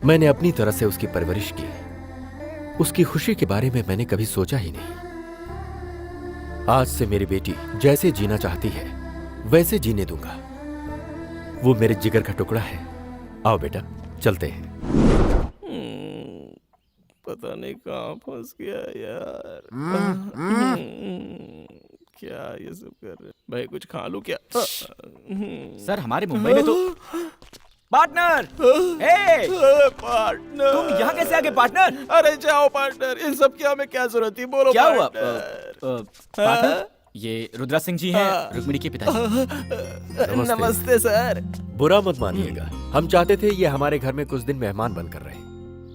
मैंने अपनी तरह से उसकी परवरिश की उसकी खुशी के बारे में मैंने कभी सोचा ही नहीं आज से मेरी बेटी जैसे जीना चाहती है वैसे जीने दूंगा वो मेरे जिगर का टुकड़ा है आओ बेटा चलते हैं पता नहीं कहाँ फंस गया यार क्या ये सब कर रहे भाई कुछ खा लूं क्या सर हमारे मुंबई में तो पार्टनर पार्टनर तुम यहाँ कैसे आ गए पार्टनर अरे जाओ पार्टनर इन सब की हमें क्या जरूरत थी बोलो क्या हुआ पार्टनर ये रुद्रा सिंह जी हैं, रुक्मिणी के पिताजी। नमस्ते सर। बुरा मत मानिएगा, हम चाहते थे ये हमारे घर में कुछ दिन मेहमान बनकर रहे,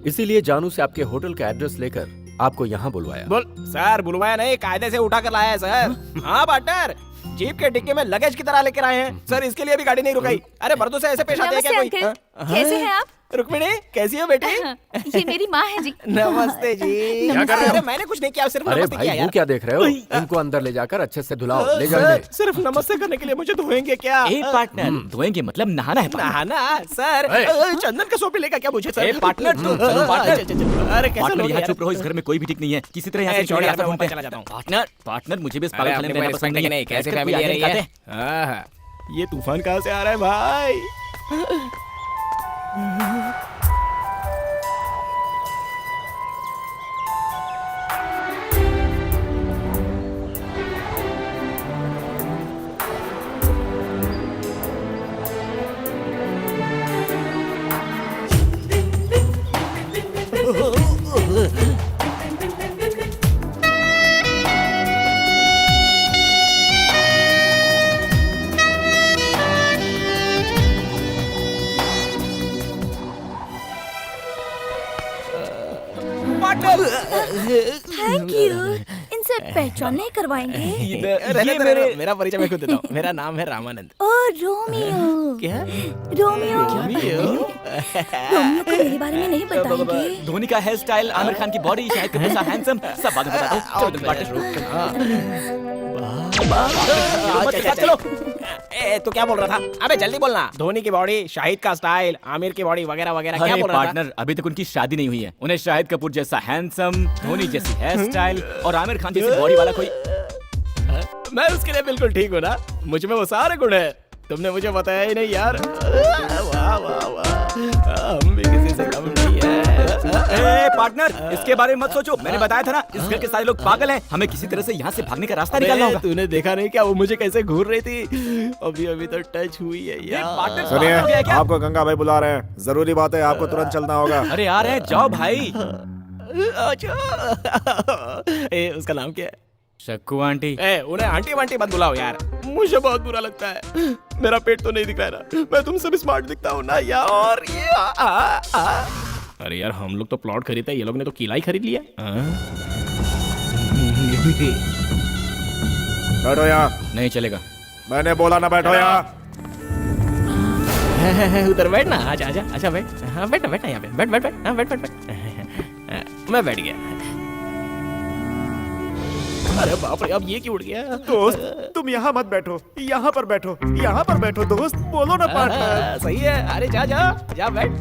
इसीलिए जानू से आपके होटल का एड्रेस लेकर आपको यहाँ बुलवाया। बोल सर, बुलवाया नहीं, कायदे से उठा कर लाया है सर। हाँ पार्टनर, जीप के डिक्की में लगेज की तरह लेकर आए हैं सर, इसके लिए भी गाड़ी नहीं रुकाई। अरे मर्दों से ऐसे पेश आते हैं क्या कोई? कैसे हैं आप? रुक्मिणी कैसी हो बेटी? ये मेरी माँ है जी। नमस्ते जी। क्या कर रहे हो? अरे मैंने कुछ नहीं किया, सिर्फ अरे नमस्ते भाई किया वो यार। क्या देख रहे हो? इनको अंदर ले जाकर अच्छे से धुलाओ, ले जाओ सर, इन्हें। सिर्फ नमस्ते करने के लिए मुझे धोएंगे क्या? ए पार्टनर, धोएंगे मतलब नहाना है partner। नहाना सर? चंदन का सोप लेगा क्या मुझे सर? ए पार्टनर, चलो पार्टनर। अरे कैसे पार्टनर लोग यहाँ यार? चुप रहो, इस घर में कोई भी ठीक नहीं है। किसी तरह यहाँ ए, से छोड़ चले यार, जाते मैं हैं। चला जाता हूँ। पार्टनर, पार्टर मुझे भी इस अरे पागल आपने खाने में रहना कोई पसंद respect नहीं है। कैसे बैठकर फैमिली कोई रही आगे है? निकालते। आहा, ये तूफान कहाँ से आ रहा है भाई? Thank you. इनसे पहचान नहीं करवाएंगे? मेरा परिचय मैं खुद देता हूँ। मेरा नाम है रामानंद। ओ रोमियो। क्या? रोमियो। रोमियो? रोमियो को मेरे बारे में नहीं बताएंगे? धोनी का हेयर स्टाइल, आमिर खान की बॉडी, शाहिद कपूर सा हैंडसम, सब बाद में बताता हूँ। चलो तुम पार्टनर। चलो। ए, तू क्या बोल रहा था? अबे जल्दी बोलना। धोनी की बॉडी, शाहिद का स्टाइल, आमिर की बॉडी वगैरह वगैरह क्या अरे बोल रहा था? पार्टनर, अभी तक उनकी शादी नहीं हुई है। उन्हें शाहिद कपूर जैसा हैंडसम, धोनी जैसी हेयर स्टाइल और आमिर खान जैसी बॉडी वाला कोई। मैं उसके लिए बिल्कुल ठीक हूँ ना, मुझ में वो सारे गुण है। तुमने मुझे बताया ही नहीं यार। वाह वाह वाह, हम भी किसी से कम नहीं है। ए पार्टनर, इसके बारे में मत सोचो, मैंने बताया था ना, इस घर के सारे लोग पागल हैं। हमें किसी तरह से यहाँ से भागने का रास्ता निकालना होगा। तूने देखा नहीं क्या वो मुझे कैसे घूर रही थी? अभी अभी तो टच हुई है यार। सुनिए, आपको गंगा भाई बुला रहे हैं, जरूरी बात है, आपको तुरंत चलना होगा। अरे आ रहे हैं, जाओ भाई। ए, उसका नाम क्या है? शक्कू आंटी। ए, उन्हें आंटी वांटी मत बुलाओ यार, मुझे बहुत बुरा लगता है। मेरा पेट तो नहीं दिख रहा है ना, मैं तुमसे भी स्मार्ट दिखता हूँ ना यार। ये अरे यार, हम लोग तो प्लॉट खरीदते हैं, ये लोग ने तो किला ही खरीद लिया। बैठो यहाँ। नहीं चलेगा। मैंने बोला ना बैठो यहाँ। उधर बैठ ना, आजा आजा, अच्छा बैठ। हाँ बैठ बैठ यहाँ पे, बैठ बैठ बैठ, हाँ बैठ बैठ बैठ। मैं बैठ गया। अरे बाप रे, अब ये क्यों उड़ गया? दोस्त, तुम यहाँ मत बैठो, यहाँ पर बैठो, यहाँ पर बैठो दोस्त, बोलो ना पार्टनर। सही है। अरे जा जा जा बैठ।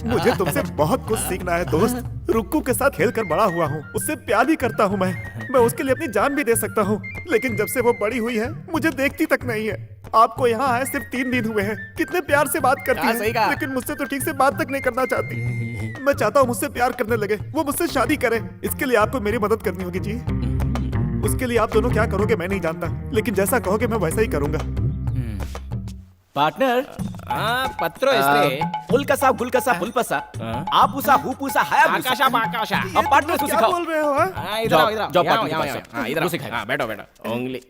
मुझे तुमसे बहुत कुछ सीखना है दोस्त। रुक्कू के साथ खेल कर बड़ा हुआ हूँ, उससे प्यार भी करता हूँ मैं उसके लिए अपनी जान भी दे सकता हूँ, लेकिन जब से वो बड़ी हुई है मुझे देखती तक नहीं है। आपको यहाँ आए सिर्फ 3 दिन हुए हैं, कितने प्यार से बात करती हाँ, सही है, कहा। लेकिन मुझसे तो ठीक से बात तक नहीं करना चाहती। मैं चाहता हूँ मुझसे प्यार करने लगे, वो मुझसे शादी करे। इसके लिए आपको मेरी मदद करनी होगी जी। उसके लिए आप दोनों क्या करोगे मैं नहीं जानता, लेकिन जैसा कहोगे मैं वैसा ही करूंगा। पार्टनर, पत्रो इस्त्रे, उल्कसा गुलकसा फुलपसा, आपूसा हुपूसा हायाबूसा। आकाशा आकाशा। अब पार्टनर को क्या सिखाओ। बोल रहे हो? हाँ? इधर आओ, इधर आओ, जाओ यहाँ पार्टनर आओ, के यहाँ पास। आओ। इधर वो आओ। सिखाएगा। हाँ, बैठो बैठो। उंगली,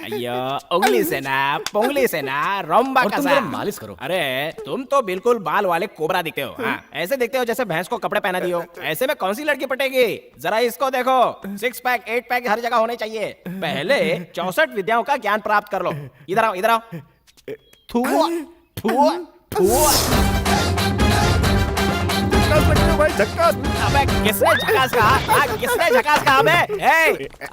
अय्यो, उंगली से ना, पोंगली से ना, रोम्बा और का तुम सा। जरा मालिश करो। अरे तुम तो बिल्कुल बाल वाले कोबरा दिखते हो। हाँ, ऐसे दिखते हो जैसे भैंस को कपड़े पहना दियो। ऐसे में कौन सी लड़की पटेगी? जरा इसको देखो, 6 पैक 8 पैक हर जगह होने चाहिए। पहले 64 विद्याओं का ज्ञान प्राप्त कर लो। इधर आओ, इधर आओ। थुआ थुआ थुआ। भाई झक्कास। अबे किसने झकास कहा? किसने झकास कहा?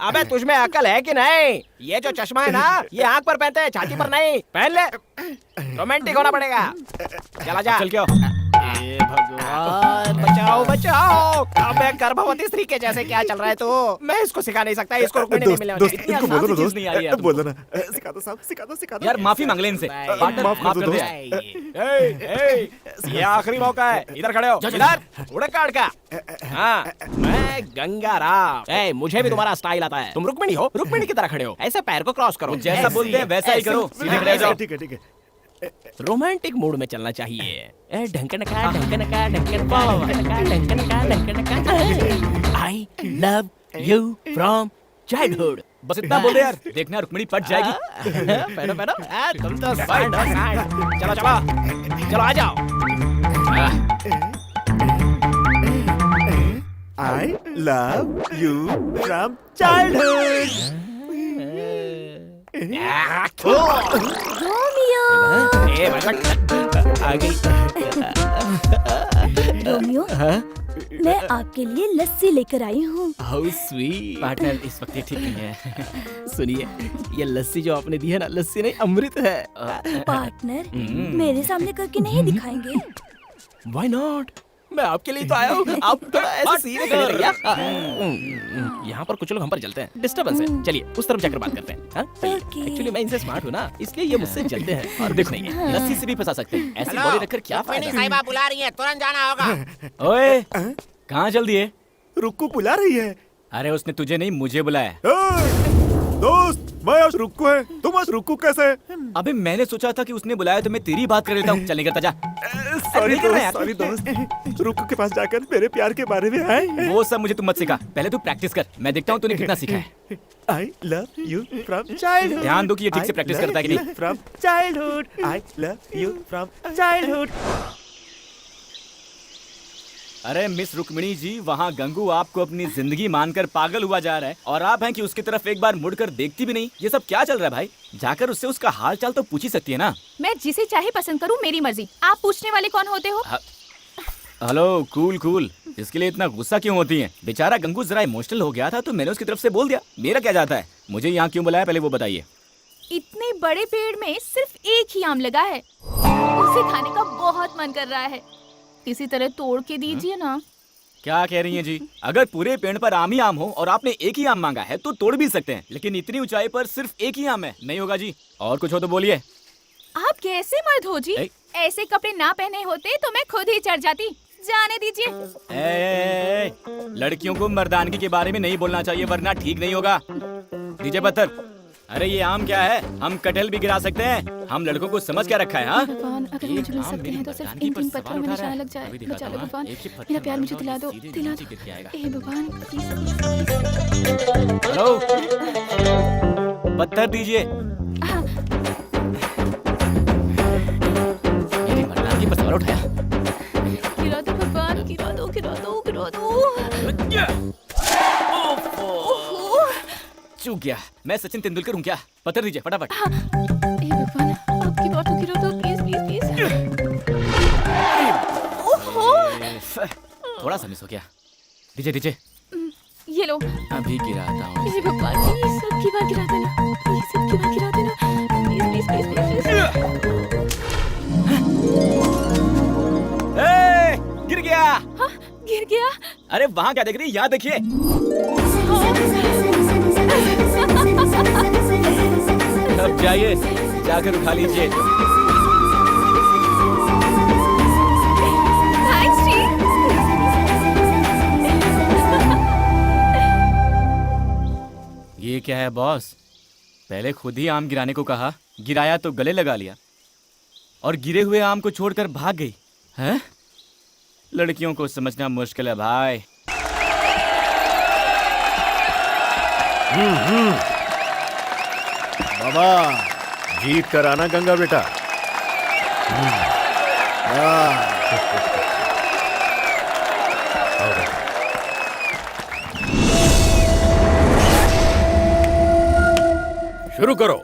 अबे तुझमें अकल है कि नहीं? ये जो चश्मा है ना, ये आंख पर पहनते हैं, छाती पर नहीं। पहन ले, रोमांटिक होना पड़ेगा। चला जा। चल क्या? हे भगवान, बचाओ बचाओ। अबे गर्भवती स्त्री के जैसे क्या चल रहा है तू? मैं इसको सिखा नहीं सकता, इसको रुकने नहीं मिलेगा। दोस्त, इतनी इनको आसान बोलो ना सी चीज दोस्त, नहीं आ रही है बोलो ना। सिखा दो साहब, सिखा दो, सिखा दो। यार माफी मांग ले इनसे। पार्टनर, माफ कर दो ये आखिरी मौका है, इधर खड़े हो। इधर उड़े काट का। हाँ, मैं गंगा राव। मुझे भी तुम्हारा स्टाइल आता है। तुम रुक्मिणी हो, रुक्मिणी की तरह खड़े हो। ऐसे पैर को क्रॉस करो, जैसा बोलते हैं वैसा ही करो। सीधे खड़े जाओ। ठीक है ठीक है। रोमांटिक मूड में चलना चाहिए। ढंकन का ढंकन का ढंकन का ढंकन का ढंकन का। आई लव यू फ्रॉम चाइल्डहुड। बस इतना बोल दे यार, देखना रुक्मिणी पट जाएगी। बैठो बैठो, तुम तो स्टैंड हो, स्टैंड। चलो चलो चलो, आ जाओ। I love you from childhood. Romeo ए आ गई। रोमियो, मैं आपके लिए लस्सी लेकर आई हूँ। How sweet. पार्टनर इस वक्त ये ठीक नहीं है। सुनिए, ये लस्सी जो आपने दी है ना, लस्सी नहीं अमृत है। पार्टनर, मेरे सामने करके नहीं दिखाएंगे? Why not? मैं आपके लिए तो आया हूँ। आप थोड़ा ऐसे सीधे खड़े रहिए। यहाँ पर कुछ लोग हम पर जलते हैं, डिस्टर्बेंस है। चलिए उस तरफ जाकर बात करते हैं। हाँ? Okay. एक्चुअली मैं इनसे स्मार्ट हूँ ना, इसलिए ये मुझसे जलते हैं। और देखो नहीं, लस्सी से भी फंसा सकते हैं, ऐसी हेलो, बॉडी रखकर क्या रुक्मिणी फायदा। साहिबा बुला रही है, तुरंत जाना होगा। ओए, कहाँ चल दिए? रुक्कू बुला रही है। अरे उसने तुझे नहीं मुझे बुलाया। दोस्त, मैं आज रुक्कू है, तुम आज रुक्कू कैसे? अबे मैंने सोचा था कि उसने बुलाया तो मैं तेरी बात कर लेता हूँ। चल निकलता जा। सॉरी दोस्त, रुक्कू के पास जाकर मेरे प्यार के बारे में आए। वो सब मुझे तू मत सिखा, पहले तू प्रैक्टिस कर, मैं देखता हूँ तूने कितना सीखा है। I love you from childhood. ध्यान दो कि ये ठीक से प्रैक्टिस करता है कि नहीं। From childhood, I love you from childhood. अरे मिस रुक्मिणी जी, वहाँ गंगू आपको अपनी जिंदगी मानकर पागल हुआ जा रहा है और आप हैं कि उसकी तरफ एक बार मुड़कर देखती भी नहीं। ये सब क्या चल रहा है भाई? जाकर उससे उसका हाल चाल तो पूछ ही सकती है ना। मैं जिसे चाहे पसंद करूँ, मेरी मर्जी। आप पूछने वाले कौन होते हो? हेलो कूल कूल, इसके लिए इतना गुस्सा क्यों होती है? बेचारा गंगू जरा इमोशनल हो गया था तो मैंने उसकी तरफ से बोल दिया। मेरा क्या जाता है? मुझे यहाँ क्यों बुलाया, पहले वो बताइए। इतने बड़े पेड़ में सिर्फ एक ही आम लगा है, उसे खाने का बहुत मन कर रहा है। किसी तरह तोड़ के दीजिए ना। क्या कह रही हैं जी? अगर पूरे पेड़ पर आम ही आम हो और आपने एक ही आम मांगा है तो तोड़ भी सकते हैं, लेकिन इतनी ऊंचाई पर सिर्फ एक ही आम है, नहीं होगा जी। और कुछ हो तो बोलिए। आप कैसे मर्द हो जी? ऐसे कपड़े ना पहने होते तो मैं खुद ही चढ़ जाती। जाने दीजिए। लड़कियों को मर्दानगी के बारे में नहीं बोलना चाहिए, वरना ठीक नहीं होगा। दीजिए पत्थर। अरे ये आम क्या है? हम कटहल भी गिरा सकते हैं। हम लड़कों को समझ क्या रखा है? हाँ, भगवान, अगर मुझे मिल सकते हैं तो सिर्फ इन 3 पत्थरों में निशाना लग जाए। बचा लो भगवान, मेरा प्यार मुझे दिला दो, दिला दो। हे भगवान, हेलो, पत्थर दीजिए। मेरी मर्दानगी पर सवाल उठाया। गिरा दो भगवान, गिरा दो, गिरा दो, गिरा दो। चूक गया। मैं सचिन तेंदुलकर हूँ क्या? पत्थर दीजिए फटाफट। हे भगवान, अब गिरा दो, गिरा दो, प्लीज प्लीज प्लीज। ओहो, थोड़ा सा मिस हो गया। दीजिए दीजिए। ये लो। अभी गिराता हूँ। हे भगवान, प्लीज सबकी बार गिरा देना, प्लीज सबकी बार गिरा देना, प्लीज प्लीज प्लीज प्लीज। गिर गया। हाँ, गिर गया। अरे वहाँ क्या देख रही है? यहाँ देखिए। अब जाइए, जाकर उठा लीजिए। थैंक्स जी। ये क्या है बॉस? पहले खुद ही आम गिराने को कहा, गिराया तो गले लगा लिया और गिरे हुए आम को छोड़कर भाग गई। हैं? लड़कियों को समझना मुश्किल है भाई। बाबा जीत कर आना गंगा बेटा। शुरू करो।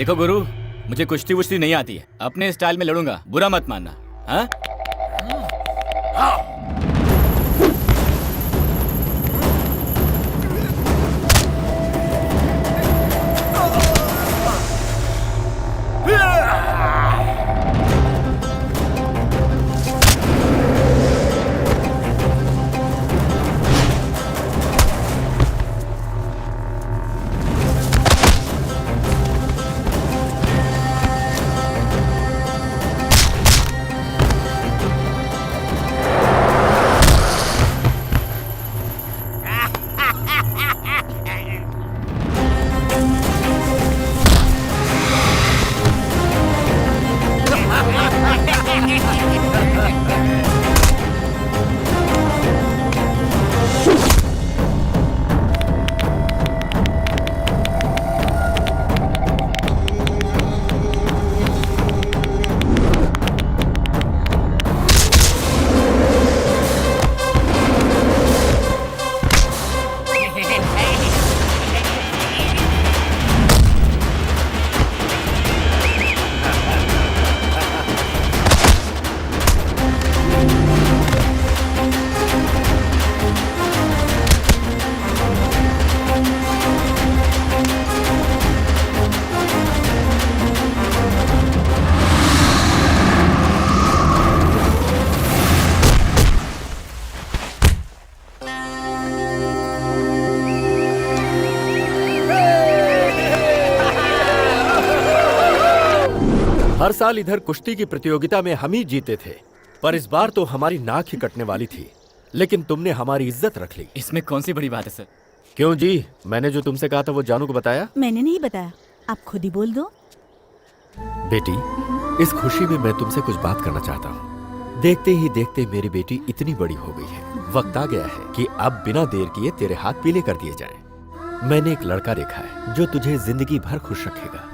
देखो गुरु, मुझे कुश्ती वुश्ती नहीं आती है, अपने स्टाइल में लड़ूंगा, बुरा मत मानना। हाँ? हर साल इधर कुश्ती की प्रतियोगिता में हम ही जीते थे, पर इस बार तो हमारी नाक ही कटने वाली थी, लेकिन तुमने हमारी इज्जत रख ली। इसमें कौन सी बड़ी बात है सर? क्यों जी, मैंने जो तुमसे कहा था वो जानू को बताया? मैंने नहीं बताया, आप खुद ही बोल दो। बेटी, इस खुशी में मैं तुमसे कुछ बात करना चाहता हूँ। देखते ही देखते मेरी बेटी इतनी बड़ी हो गई है, वक्त आ गया है कि अब बिना देर किए तेरे हाथ पीले कर दिए जाएं। मैंने एक लड़का देखा है जो तुझे जिंदगी भर खुश रखेगा।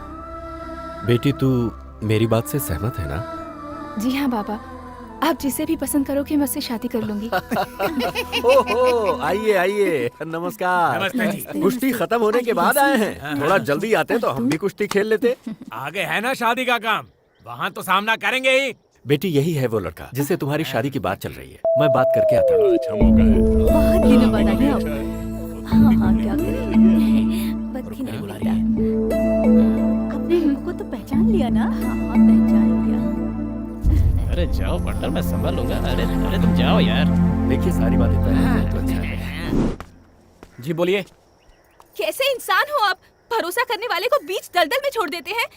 बेटी, तू मेरी बात से सहमत है ना? जी हाँ बाबा, आप जिसे भी पसंद करोगे मैं उससे शादी कर लूंगी। ओहो, आइए आइए, नमस्कार। नमस्ते जी। कुश्ती खत्म होने के बाद आए हैं, थोड़ा जल्दी आते तो हम भी कुश्ती खेल लेते। आगे है ना शादी का काम, वहाँ तो सामना करेंगे ही। बेटी, यही है वो लड़का जिससे तुम्हारी शादी की बात चल रही है। मैं बात करके आता हूँ। अच्छा मौका है। बहुत दिनों बाद आए आप। हाँ हाँ, क्या करें, बत्ती नहीं बुला। आपने हमको तो पहचान लिया ना? हाँ हाँ, पहचान लिया। अरे जाओ पार्टनर, मैं संभाल लूंगा। अरे अरे तुम जाओ यार। देखिए, सारी बातें पहले तो अच्छा है। जी बोलिए। कैसे इंसान हो आप, भरोसा करने वाले को बीच दलदल में छोड़ देते हैं।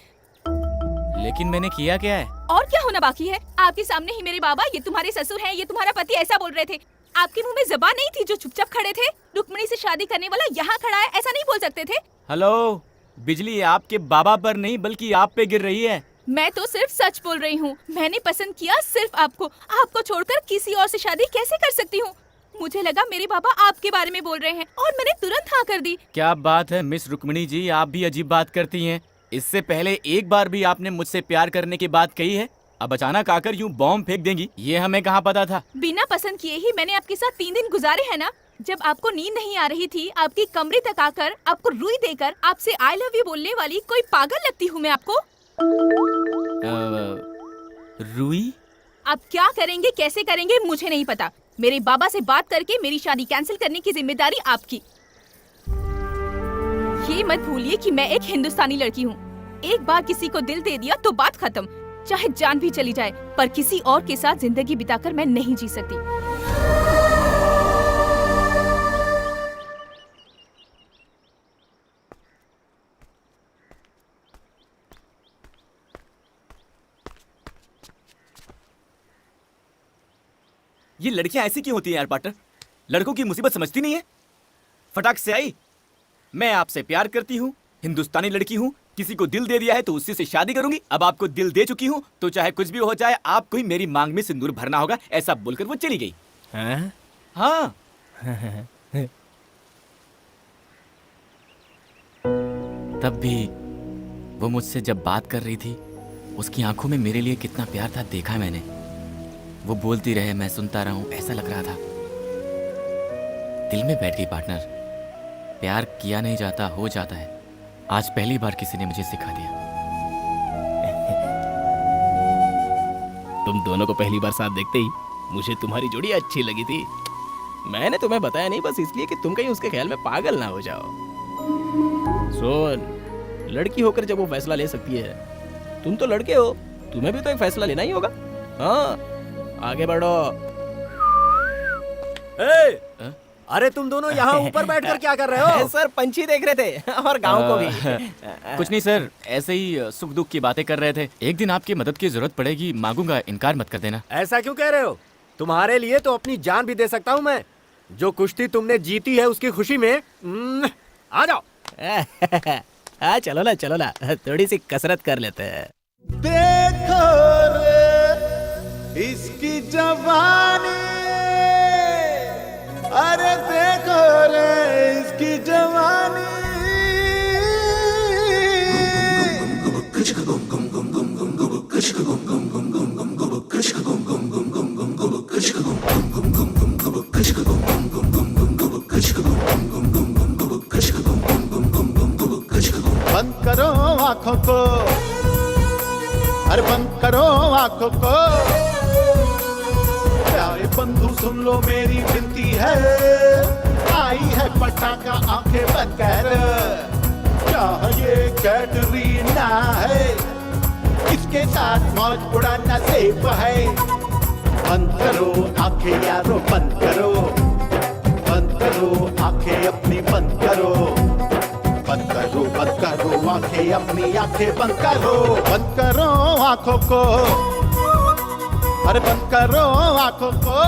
लेकिन मैंने किया क्या है? और क्या होना बाकी है? आपके सामने ही मेरे बाबा, ये तुम्हारे ससुर हैं, ये तुम्हारा पति, ऐसा बोल रहे थे। आपके मुंह में जबान नहीं थी जो चुपचाप खड़े थे? रुक्मिणी से शादी करने वाला यहाँ खड़ा है, ऐसा नहीं बोल सकते थे? हेलो, बिजली आपके बाबा पर नहीं बल्कि आप पे गिर रही है। मैं तो सिर्फ सच बोल रही हूँ। मैंने पसंद किया सिर्फ आपको। आपको छोड़कर किसी और से शादी कैसे कर सकती हूँ? मुझे लगा मेरे बाबा आपके बारे में बोल रहे हैं और मैंने तुरंत हाँ कर दी। क्या बात है मिस रुक्मिणी जी, आप भी अजीब बात करती हैं। इससे पहले एक बार भी आपने मुझसे प्यार करने की बात कही है, अब अचानक आकर यूं बॉम्ब फेंक देंगी, ये हमें कहाँ पता था। बिना पसंद किए ही मैंने आपके साथ 3 दिन गुजारे हैं ना। जब आपको नींद नहीं आ रही थी, आपकी कमरे तक आकर आपको रुई देकर आपसे आई लव यू बोलने वाली कोई पागल लगती हूँ मैं आपको? रुई? आप क्या करेंगे, कैसे करेंगे, मुझे नहीं पता। मेरे बाबा से बात करके मेरी शादी कैंसिल करने की जिम्मेदारी आपकी। ये मत भूलिए कि मैं एक हिंदुस्तानी लड़की हूँ। एक बार किसी को दिल दे दिया तो बात खत्म, चाहे जान भी चली जाए, पर किसी और के साथ जिंदगी बिताकर मैं नहीं जी सकती। ये लड़कियां ऐसी क्यों होती हैं यार पार्टनर? लड़कों की मुसीबत समझती नहीं है। फटाक से आई, मैं आपसे प्यार करती हूँ, हिंदुस्तानी लड़की हूँ, किसी को दिल दे दिया है तो उसी से शादी करूंगी। अब आपको दिल दे चुकी हूँ तो चाहे कुछ भी हो जाए, आपको ही मेरी मांग में सिंदूर भरना होगा, ऐसा बोलकर वो चली गई। हाँ। तब भी वो मुझसे जब बात कर रही थी, उसकी आंखों में मेरे लिए कितना प्यार था देखा मैंने। वो बोलती रहे, मैं सुनता रहूं, ऐसा लग रहा था। दिल में बैठ गई पार्टनर। प्यार किया नहीं जाता, हो जाता है। आज पहली बार किसी ने मुझे सिखा दिया। तुम दोनों को पहली बार साथ देखते ही मुझे तुम्हारी जोड़ी अच्छी लगी थी। मैंने तुम्हें बताया नहीं बस इसलिए कि तुम कहीं उसके ख्याल में पागल ना हो जाओ। सुन, लड़की होकर जब वो फैसला ले सकती है, तुम तो लड़के हो, तुम्हें भी तो एक फैसला लेना ही होगा। हाँ, आगे बढ़ो। अरे तुम दोनों यहाँ ऊपर बैठकर क्या कर रहे हो? सर पंछी देख रहे थे और गांव को भी। कुछ नहीं सर, ऐसे ही सुख दुख की बातें कर रहे थे। एक दिन आपकी मदद की जरूरत पड़ेगी, मांगूंगा, इनकार मत कर देना। ऐसा क्यों कह रहे हो? तुम्हारे लिए तो अपनी जान भी दे सकता हूँ मैं। जो कुश्ती तुमने जीती है उसकी खुशी में आ जाओ। चलो ना, थोड़ी सी कसरत कर लेते हैं। देखो रे इसकी जवानी, अरे देखो रे इसकी जवानी। बंद करो आंखों को, अरे बंद करो आंखों को। प्यारे बंधु सुन लो मेरी विनती है, आई है पटाखा आंखें बंद कर। क्या ये कैटरीना है, इसके साथ मौज उड़ाना सेफ है। बंद करो आंखें यारो, बंद करो, बंद करो आंखें अपनी, बंद करो, बंद करो, बंद करो आंखें अपनी, आंखें बंद करो, बंद करो आंखों को, अरे बंद करो आंखों को।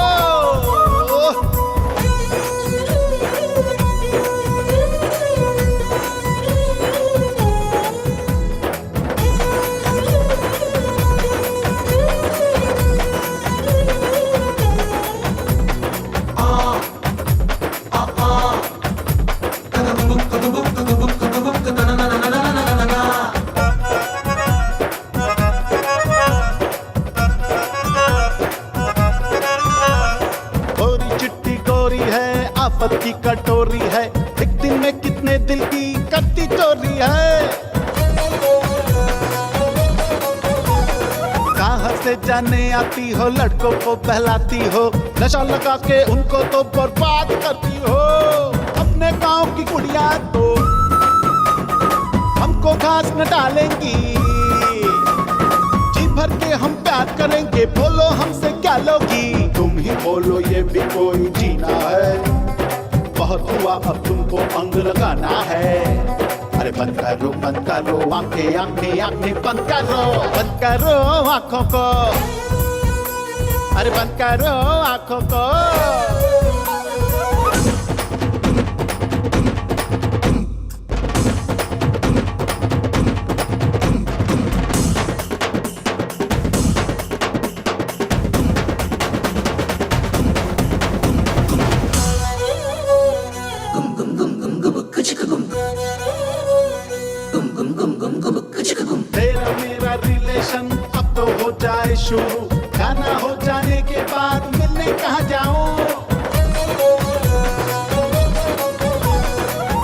आफत की कटोरी है, एक दिन में कितने दिल की करती चोरी है। कहाँ से जाने आती हो, लड़कों को बहलाती हो, नशा लगा के उनको तो बर्बाद करती हो। अपने गांव की कुड़ियां तो हमको घास न डालेंगी, जी भर के हम प्यार करेंगे, बोलो हमसे क्या लोगी। तुम ही बोलो ये भी कोई जीना है, बहुत हुआ अब तुमको अंग लगाना है। अरे बंद करो आंखें, आंखें आंखें बंद करो आंखों को, अरे बंद करो आंखों को। तेरा मेरा रिलेशन अब तो हो जाए शुरू, गाना हो जाने के बाद मिलने कहाँ जाऊं।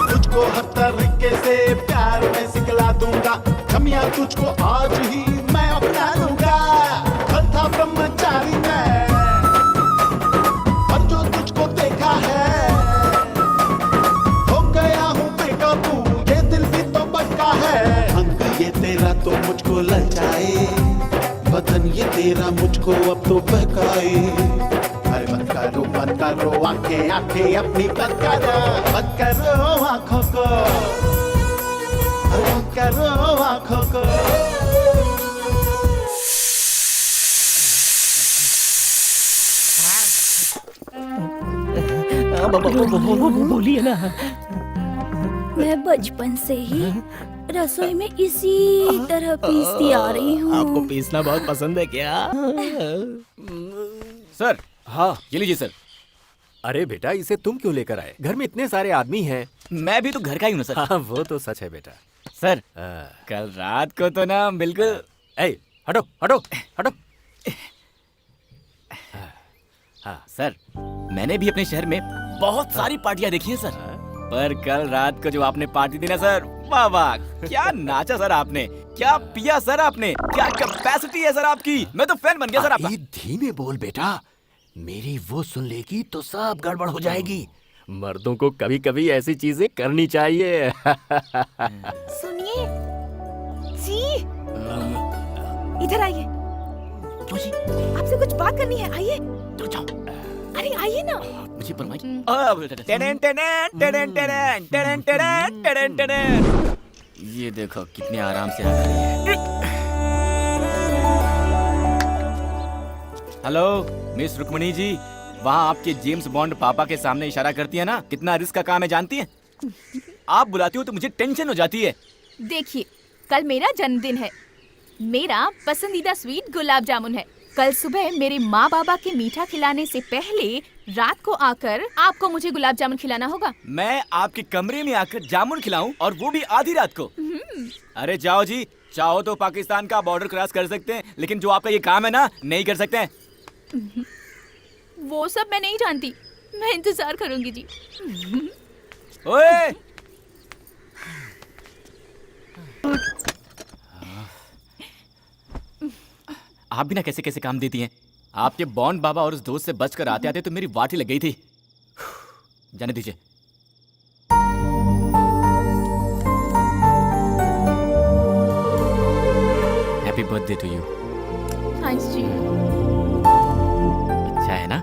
तुझको हर तरीके से प्यार में सिखला दूंगा, कमियां तुझको आज ही मैं अपना लूंगा। कल था ब्रह्मचारी मैं, पर जो तुझको देखा है हो गया हूँ बेकाबू, ये दिल भी तो बका है। अंग ये तेरा तो मुझको ललचाए, बदन ये तेरा मुझको अब तो बहकाए। अरे बंद करो आंखें, आंखें अपनी बंद करो आंखों को, बंद करो आंखों को। बोलिए ना। मैं बचपन से ही रसोई में इसी तरह पीसती आ रही हूँ। आपको पीसना बहुत पसंद है क्या? सर, हाँ ये लीजिए सर। अरे बेटा, इसे तुम क्यों लेकर आए? घर में इतने सारे आदमी हैं। मैं भी तो घर का ही हूँ सर। हाँ वो तो सच है बेटा। सर कल रात को तो ना बिल्कुल। हटो हटो हटो। हाँ सर, मैंने भी अपने शहर में बहुत सारी पार्टियां देखी हैं सर, पर कल रात को जो आपने पार्टी दी ना सर, वाह वाह, क्या नाचा सर आपने, क्या पिया सर आपने, क्या कैपेसिटी है सर आपकी। मैं तो फैन बन गया सर आपका। धीमे बोल बेटा, मेरी वो सुन लेगी तो सब गड़बड़ हो जाएगी। मर्दों को कभी कभी ऐसी चीजें करनी चाहिए। सुनिए जी, इधर आइए। आपसे कुछ बात करनी है, आइए। तो जाओ। अरे आइए ना। मुझे ये देखो कितने आराम से आ रही है। हेलो मिस रुक्मणी जी, वहाँ आपके जेम्स बॉन्ड पापा के सामने इशारा करती है ना, कितना रिस्क का काम है जानती है। आप बुलाती हो तो मुझे टेंशन हो जाती है। देखिए, कल मेरा जन्मदिन है। मेरा पसंदीदा स्वीट गुलाब जामुन है। कल सुबह मेरे माँ बाबा के मीठा खिलाने से पहले रात को आकर आपको मुझे गुलाब जामुन खिलाना होगा। मैं आपके कमरे में आकर जामुन खिलाऊं, और वो भी आधी रात को? अरे जाओ जी, चाहो तो पाकिस्तान का बॉर्डर क्रॉस कर सकते हैं, लेकिन जो आपका ये काम है ना, नहीं कर सकते हैं। वो सब मैं नहीं जानती, मैं इंतजार करूंगी जी। ओए! आप भी ना कैसे कैसे काम देती हैं। आपके बॉन्ड बाबा और उस दोस्त से बचकर आते आते तो मेरी वाट ही लग गई थी। जाने दीजिए। Happy birthday to you. Thanks जी। अच्छा है ना?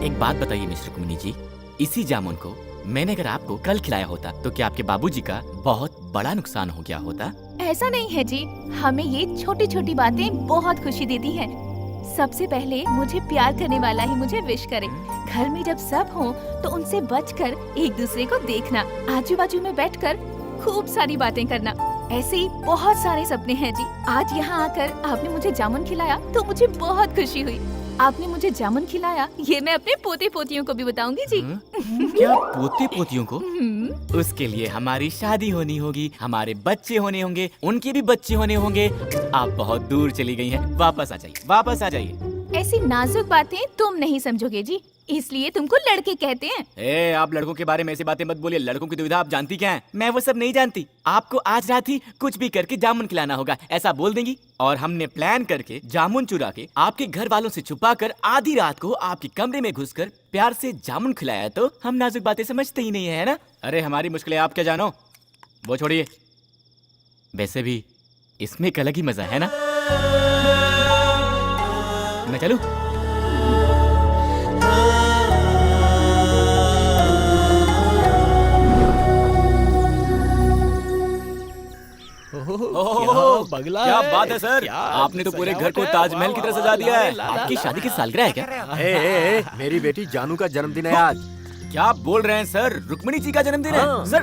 एक बात बताइए मिस्टर कुमनी जी, इसी जामुन को मैंने अगर आपको कल खिलाया होता तो क्या आपके बाबूजी का बहुत बड़ा नुकसान हो गया होता? ऐसा नहीं है जी, हमें ये छोटी छोटी बातें बहुत खुशी देती हैं। सबसे पहले मुझे प्यार करने वाला ही मुझे विश करे। घर में जब सब हो तो उनसे बचकर एक दूसरे को देखना, आजू बाजू में बैठकर खूब सारी बातें करना, ऐसे ही बहुत सारे सपने हैं जी। आज यहाँ आकर आपने मुझे जामुन खिलाया तो मुझे बहुत खुशी हुई। आपने मुझे जामुन खिलाया, ये मैं अपने पोते पोतियों को भी बताऊंगी जी। क्या पोते पोतियों को? उसके लिए हमारी शादी होनी होगी, हमारे बच्चे होने होंगे, उनके भी बच्चे होने होंगे। आप बहुत दूर चली गई हैं, वापस आ जाइए, वापस आ जाइए। ऐसी नाजुक बातें तुम नहीं समझोगे जी, इसलिए तुमको लड़के कहते हैं। ए, आप लड़कों के बारे में ऐसी बातें मत बोलिए। लड़कों की दुविधा आप जानती क्या है? मैं वो सब नहीं जानती। आपको आज रात ही कुछ भी करके जामुन खिलाना होगा, ऐसा बोल देंगी, और हमने प्लान करके जामुन चुरा के आपके घर वालों से छुपाकर आधी रात को आपके कमरे में घुसकर प्यार से जामुन खिलाया तो हम नाजुक बातें समझते ही नहीं है ना? अरे हमारी मुश्किलें आप क्या जानो, वो छोड़िए। वैसे भी इसमें एक अलग ही मजा है ना? मैं चलूं? बगला क्या है। बात है सर, क्या आपने तो पूरे घर को सजावट है। ताजमहल की तरह सजा दिया है। वाह, आपकी वाह, शादी की सालगिरह है क्या? मेरी बेटी जानू का जन्मदिन है आज। क्या बोल रहे हैं सर, रुक्मिणी जी का जन्मदिन है? सर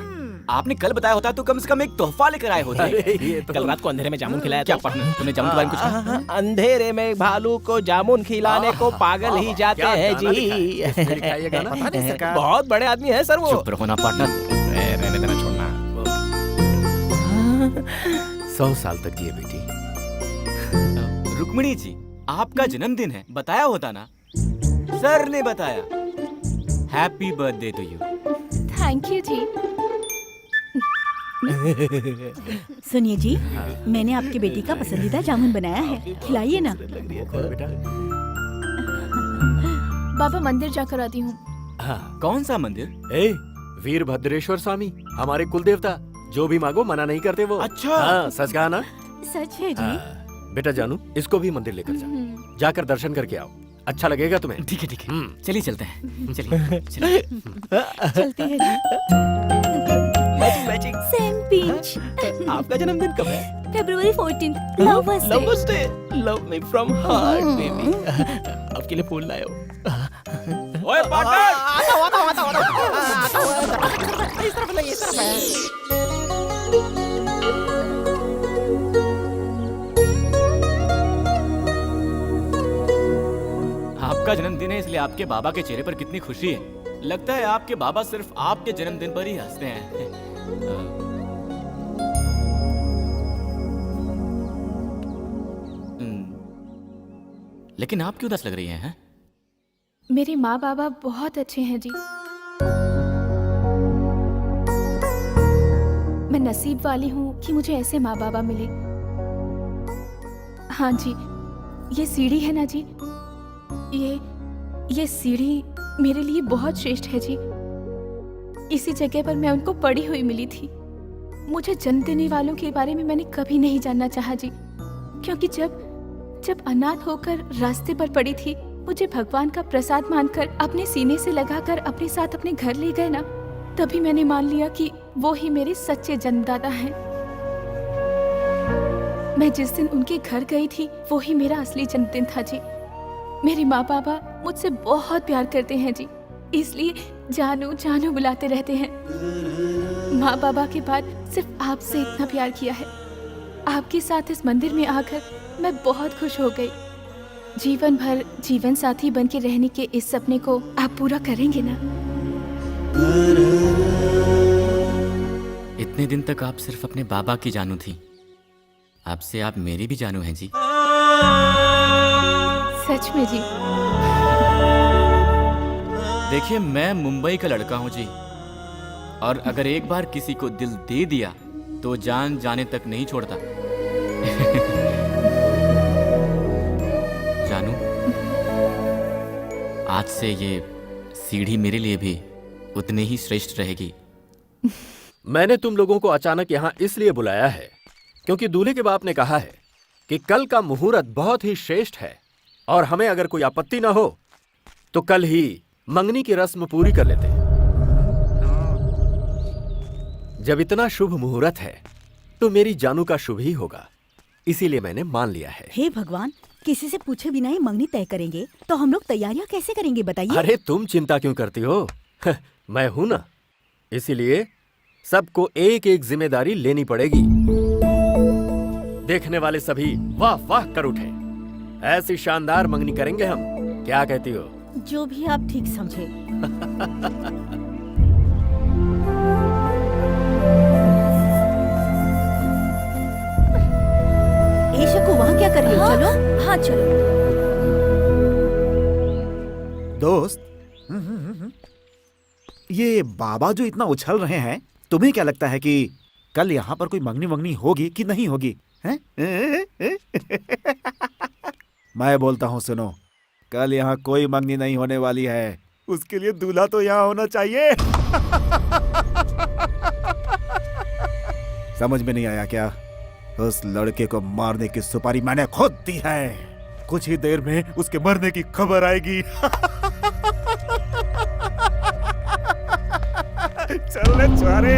आपने कल बताया होता तो कम से कम एक तोहफा लेकर आए होते। ये तो कल रात को अंधेरे में जामुन खिलाया क्या था। पार्टनर, तुमने जामुन के बारे में कुछ कहा? अंधेरे में भालू को जामुन खिलाने को पागल ही जाते क्या हैं गाना लिखा है? जी। इसमें लिखा है ये गाना? पता नहीं सरकार। बहुत बड़े आदमी है सर वो। चुप रहो ना पार्टनर। रहने देना, छोड़ना। 100 साल तक जिए बेटी। रुक्मिणी जी, आपका जन्मदिन है, बताया होता ना। सर ने बताया। Happy birthday to you. Thank you जी। सुनिए जी, मैंने आपकी बेटी का पसंदीदा जामुन बनाया है, खिलाइए ना। बाबा मंदिर जाकर आती हूँ। कौन सा मंदिर? वीरभद्रेश्वर स्वामी, हमारे कुल देवता। जो भी मांगो मना नहीं करते वो। अच्छा। हाँ, सच कहा ना? सच है जी। बेटा जानू, इसको भी मंदिर लेकर जा, जाकर दर्शन करके आओ, अच्छा लगेगा तुम्हें। ठीक है ठीक है, चलिए चलते हैं। चलिए चलिए। चलते हैं जी। मैचिंग। Same pinch. आपका जन्मदिन कब है? February 14th, Lovers Day। Lovers Day। Love me from heart, baby। आपके लिए फूल लाया हूँ। ओए पार्टनर! इस तरफ नहीं, इस तरफ है। आपका जन्मदिन है इसलिए आपके बाबा के चेहरे पर कितनी खुशी है। लगता है आपके बाबा सिर्फ आपके जन्मदिन पर ही हंसते हैं। लेकिन आप क्यों उदास लग रही हैं? मेरे माँ बाबा बहुत अच्छे हैं जी। नसीब वाली हूँ कि मुझे ऐसे माँ बाबा मिले। हाँ जी, ये सीढ़ी है ना जी, ये सीढ़ी मेरे लिए बहुत श्रेष्ठ है जी। इसी जगह पर मैं उनको पड़ी हुई मिली थी। मुझे जन्म देने वालों के बारे में मैंने कभी नहीं जानना चाहा जी, क्योंकि जब अनाथ होकर रास्ते पर पड़ी थी, मुझे भगवान का प्रसाद मानकर अपने सीने से लगाकर अपने साथ अपने घर ले गए ना, तभी मैंने मान लिया कि वो ही मेरे सच्चे जन्मदाता हैं। मैं जिस दिन उनके घर गई थी, वो ही मेरा असली जन्मदिन था जी। मेरे माँ बाबा मुझसे बहुत प्यार करते हैं जी, इसलिए जानू जानू बुलाते रहते हैं। माँ बाबा के बाद सिर्फ आपसे इतना प्यार किया है। आपके साथ इस मंदिर में आकर मैं बहुत खुश हो गई। जीवन भर जीवन साथी बन के रहने के इस सपने को आप पूरा करेंगे ना? इतने दिन तक आप सिर्फ अपने बाबा की जानू थी, आपसे आप मेरी भी जानू हैं जी। सच में जी? देखिए, मैं मुंबई का लड़का हूँ जी, और अगर एक बार किसी को दिल दे दिया तो जान जाने तक नहीं छोड़ता। जानू, आज से ये सीढ़ी मेरे लिए भी उतने ही श्रेष्ठ रहेगी। मैंने तुम लोगों को अचानक यहाँ इसलिए बुलाया है क्योंकि दूल्हे के बाप ने कहा है कि कल का मुहूर्त बहुत ही श्रेष्ठ है, और हमें अगर कोई आपत्ति ना हो तो कल ही मंगनी की रस्म पूरी कर लेते हैं। जब इतना शुभ मुहूर्त है तो मेरी जानू का शुभ ही होगा, इसीलिए मैंने मान लिया है। हे भगवान, किसी से पूछे बिना ही मंगनी तय करेंगे तो हम लोग तैयारियां कैसे करेंगे बताइए? अरे तुम चिंता क्यों करती हो? मैं हूं ना, इसीलिए सबको एक एक जिम्मेदारी लेनी पड़ेगी। देखने वाले सभी वाह वाह कर उठे। ऐसी शानदार मंगनी करेंगे हम, क्या कहती हो? जो भी आप ठीक समझे। ए शकु, वहाँ क्या कर रही हो? चलो। हाँ चलो। दोस्त, ये बाबा जो इतना उछल रहे हैं, तुम्हें क्या लगता है कि कल यहाँ पर कोई मंगनी वंगनी होगी कि नहीं होगी? हैं? मैं बोलता हूँ, सुनो, कल यहाँ कोई मंगनी नहीं होने वाली है। उसके लिए दूल्हा तो यहाँ होना चाहिए। समझ में नहीं आया क्या? उस लड़के को मारने की सुपारी मैंने खुद दी है। कुछ ही देर में उसके मरने की खबर आएगी। चल चारे।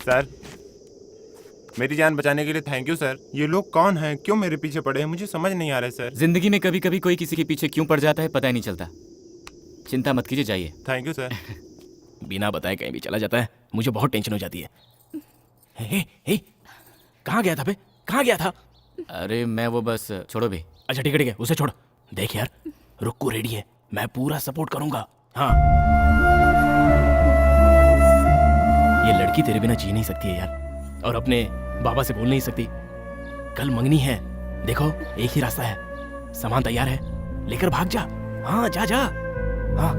सर, मेरी जान बचाने के लिए थैंक यू सर। ये लोग कौन हैं, क्यों मेरे पीछे पड़े हैं, मुझे समझ नहीं आ रहा है सर। जिंदगी में कभी कभी कोई किसी के पीछे क्यों पड़ जाता है पता ही नहीं चलता। चिंता मत कीजिए, जाइए। Thank you sir. बिना बताए कहीं भी चला जाता है, मुझे बहुत टेंशन हो जाती है। हे, कहाँ गया था बे? कहाँ गया था? अरे मैं वो बस, छोड़ो भी। अच्छा ठीक है, उसे छोड़। देख यार, रुक्कू रेडी है, मैं पूरा सपोर्ट करूंगा। हाँ, ये लड़की तेरे बिना जी नहीं सकती है यार, और अपने बाबा से बोल नहीं सकती। कल मंगनी है, देखो एक ही रास्ता है, सामान तैयार है, लेकर भाग जा। हाँ जा जा, हाँ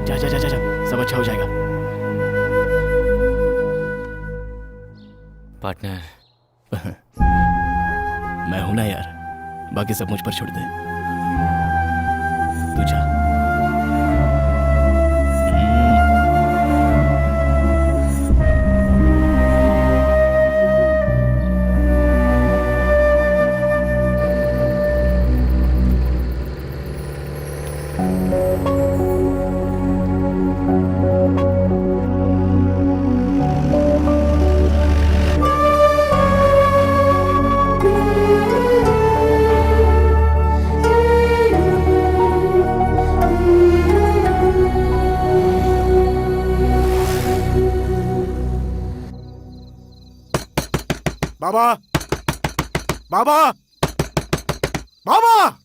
जा जा जा जा, जा। सब अच्छा हो जाएगा। पार्टनर मैं हूं ना यार, बाकी सब मुझ पर छोड़ दे। तू जा। बाबा, बाबा, बाबा!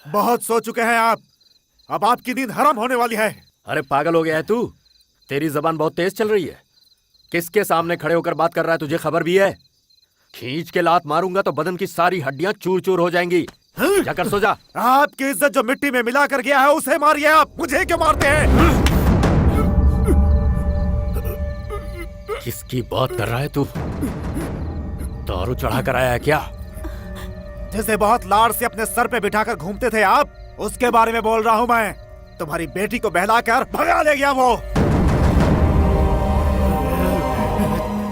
बहुत सो चुके हैं आप, अब आपकी नींद हराम होने वाली है। अरे पागल हो गया है तू? तेरी जबान बहुत तेज चल रही है। किसके सामने खड़े होकर बात कर रहा है, तुझे खबर भी है? खींच के लात मारूंगा तो बदन की सारी हड्डियां चूर चूर हो जाएंगी। जाकर सो जा। आपकी इज्जत जो मिट्टी में मिला कर गया है उसे मारिए आप, मुझे क्यों मारते हैं? किसकी बात कर रहा है तू? दारू चढ़ा कर आया है क्या? जिसे बहुत लाड़ से अपने सर पे बिठाकर घूमते थे आप, उसके बारे में बोल रहा हूँ मैं। तुम्हारी बेटी को बहलाकर भगा ले गया वो।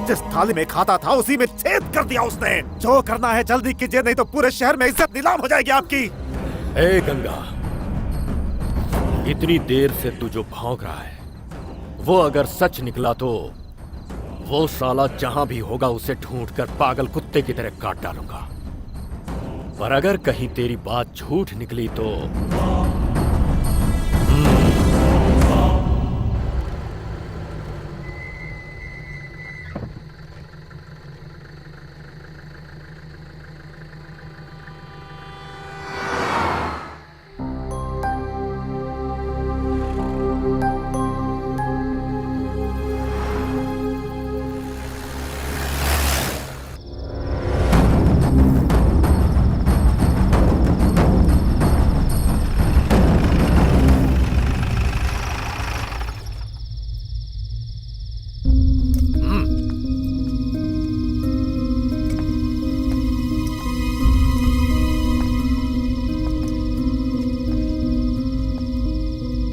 जिस थाली में खाता था उसी में छेद कर दिया उसने। जो करना है जल्दी कीजिए, नहीं तो पूरे शहर में इज्जत नीलाम हो जाएगी आपकी। ए गंगा, इतनी देर से तू जो भौंक रहा है वो अगर सच निकला तो वो साला जहां भी होगा उसे ढूंढकर पागल कुत्ते की तरह काट डालूंगा। पर अगर कहीं तेरी बात झूठ निकली तो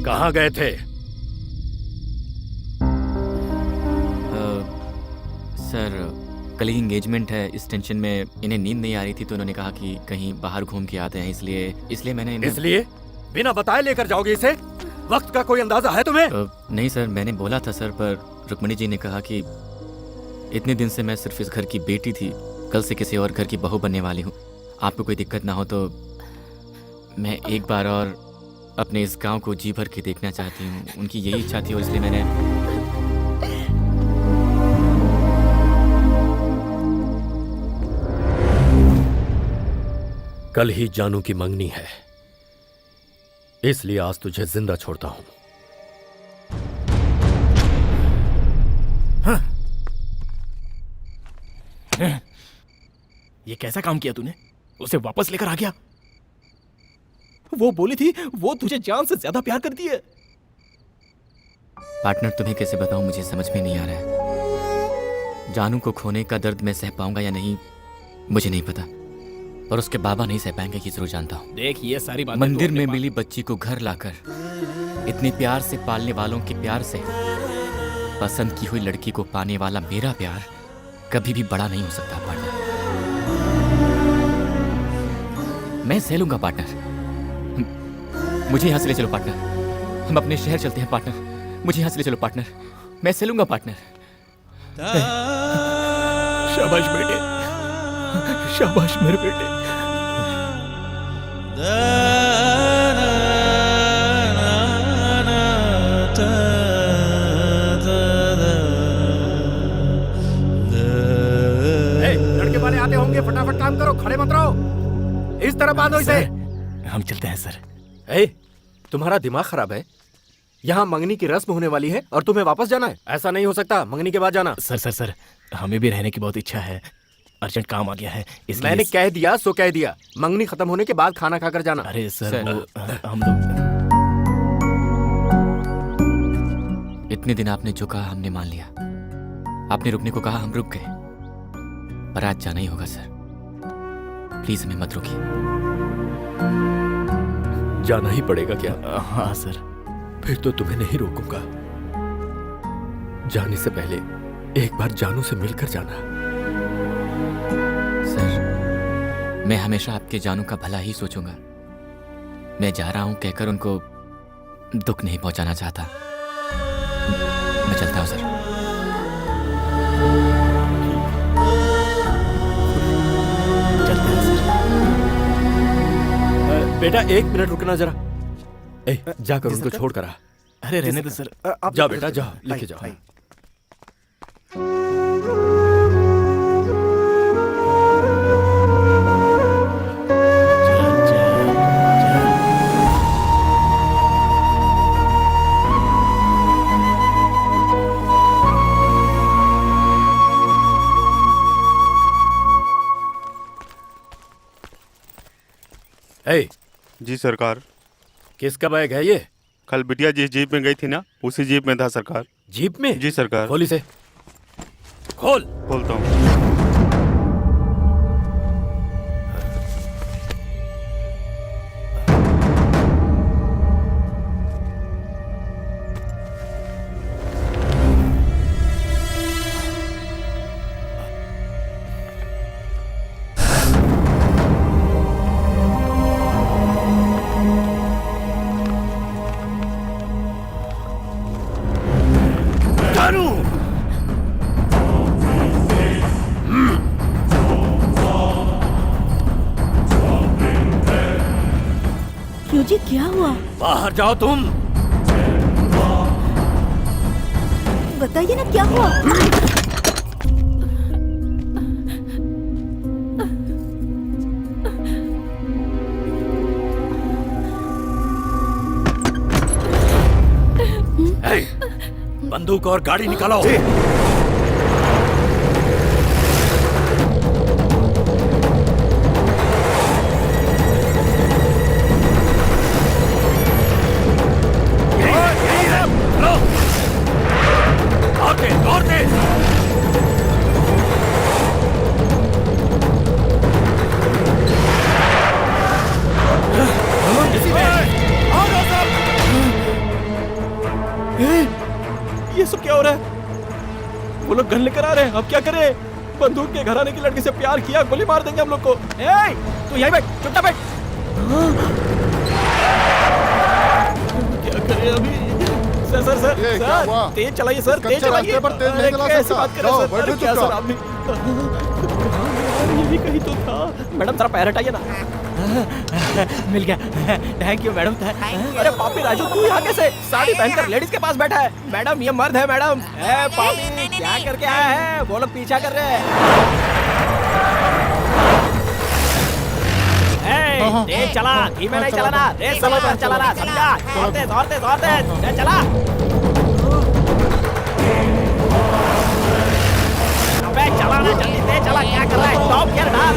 कहाँ गए थे? सर, कल ही एंगेजमेंट है, इस टेंशन में इन्हें नींद नहीं आ रही थी तो उन्होंने कहा कि कहीं बाहर घूम के आते हैं, इसलिए मैंने इसलिए बिना बताए लेकर जाओगे इसे? वक्त का कोई अंदाजा है तुम्हें? नहीं सर, मैंने बोला था सर, पर रुक्मणी जी ने कहा कि इतने दिन से मैं सिर्फ इस घर की बेटी थी, कल से किसी और घर की बहू बनने वाली हूँ। आपको कोई दिक्कत ना हो तो मैं एक बार और अपने इस गांव को जी भर के देखना चाहती हूँ। उनकी यही इच्छा थी और इसलिए मैंने कल ही जानू की मंगनी है, इसलिए आज तुझे जिंदा छोड़ता हूं। ये कैसा काम किया तूने? उसे वापस लेकर आ गया। वो बोली थी वो तुझे जान से ज्यादा प्यार करती है। पार्टनर, तुम्हें कैसे बताऊं, मुझे समझ में नहीं आ रहा है। जानू को खोने का दर्द मैं सह पाऊंगा या नहीं मुझे नहीं पता, पर उसके बाबा नहीं सह पाएंगे कि जरूर जानता हूं। देख, ये सारी बातें मंदिर में मिली बच्ची को घर लाकर इतने प्यार से पालने वालों के प्यार से पसंद की हुई लड़की को पाने वाला मेरा प्यार कभी भी बड़ा नहीं हो सकता पार्टनर। मैं सह लूंगा पार्टनर, मुझे यहां से ले चलो पार्टनर, हम अपने शहर चलते हैं पार्टनर, मुझे यहाँ से ले चलो पार्टनर, मैं चलूंगा पार्टनर। शाबाश बेटे, शाबाश मेरे बेटे। लड़के वाले आते होंगे, फटाफट काम करो, खड़े मत रहो, इस तरह बांधो इसे। हम चलते हैं सर। तुम्हारा दिमाग खराब है? यहाँ मंगनी की रस्म होने वाली है और तुम्हें वापस जाना है? ऐसा नहीं हो सकता, मंगनी के बाद जाना। सर हमें भी रहने की बहुत इच्छा है, अर्जेंट काम आ गया है इसलिए। मैंने कह दिया सो कह दिया, मंगनी खत्म होने के बाद खाना खाकर जाना। अरे सर वो हम लोग इतने दिन आपने जो कहा हमने मान लिया, आपने रुकने को कहा हम रुक गए, पर आज जाना ही होगा सर। प्लीज हमें मत रोकिए। जाना ही पड़ेगा क्या? हाँ सर। फिर तो तुम्हें नहीं रोकूंगा। जाने से पहले एक बार जानू से मिलकर जाना। सर मैं हमेशा आपके जानू का भला ही सोचूंगा। मैं जा रहा हूं कहकर उनको दुख नहीं पहुंचाना चाहता। मैं चलता हूं सर। बेटा 1 मिनट रुकना जरा। जाकर उनको छोड़ कर आ। अरे रहने दो सर। जा बेटा जा, लेके जाओ। जी सरकार। किसका बैग है ये? कल बिटिया जिस जीप में गई थी ना, उसी जीप में था सरकार। जीप में? जी सरकार। खोल इसे, खोल। खोलता हूँ। जी क्या हुआ? बाहर जाओ तुम। बताइए ना क्या हुआ? बंदूक और गाड़ी निकालो। ये सब क्या हो रहा है? वो लोग गन लेकर आ रहे हैं, अब क्या करें? बंदूक के घराने की लड़की से प्यार किया, गोली मार देंगे हम लोग को। तू यहीं बैठ, चुपचाप बैठ। क्या करें अभी? सर तेज चलाइए सर, तेज चलाइए। कैसे बात कर रहे हैं सर? क्या सर आपने? ये भी कहीं तो था। मैडम जरा पैर हटाइए ना। मिल गया, थैंक यू मैडम। अरे पापी राजू तू यहाँ कैसे? साड़ी पहनकर लेडीज के पास बैठा है। मैडम ये मर्द है मैडम। पापी क्या करके आया है? वो लोग पीछा कर रहे हैं। तेज चला, धीमे नहीं चलाना, तेज चलाना, समझा? दौड़ते चला। अबे चला ना, जल्दी तेज चला, क्या कर रहा है? टॉप गियर डाल।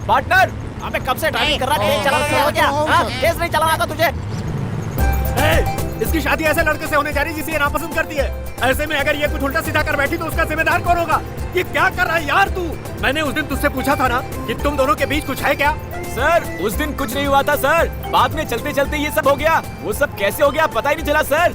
पार्टनर, अबे कब से ड्राइविंग कर रहा है? तेज चलाना हो गया? तेज नहीं चलाना था तुझे? इसकी शादी ऐसे लड़के से होने जा रही जिसे ये नापसंद करती है। ऐसे में अगर ये कुछ उल्टा सीधा कर बैठी तो उसका जिम्मेदार कौन होगा? ये क्या कर रहा है यार तू? मैंने उस दिन तुझसे पूछा था ना कि तुम दोनों के बीच कुछ है क्या? सर उस दिन कुछ नहीं हुआ था सर, बाद में चलते चलते ये सब हो गया। वो सब कैसे हो गया पता ही नहीं चला सर।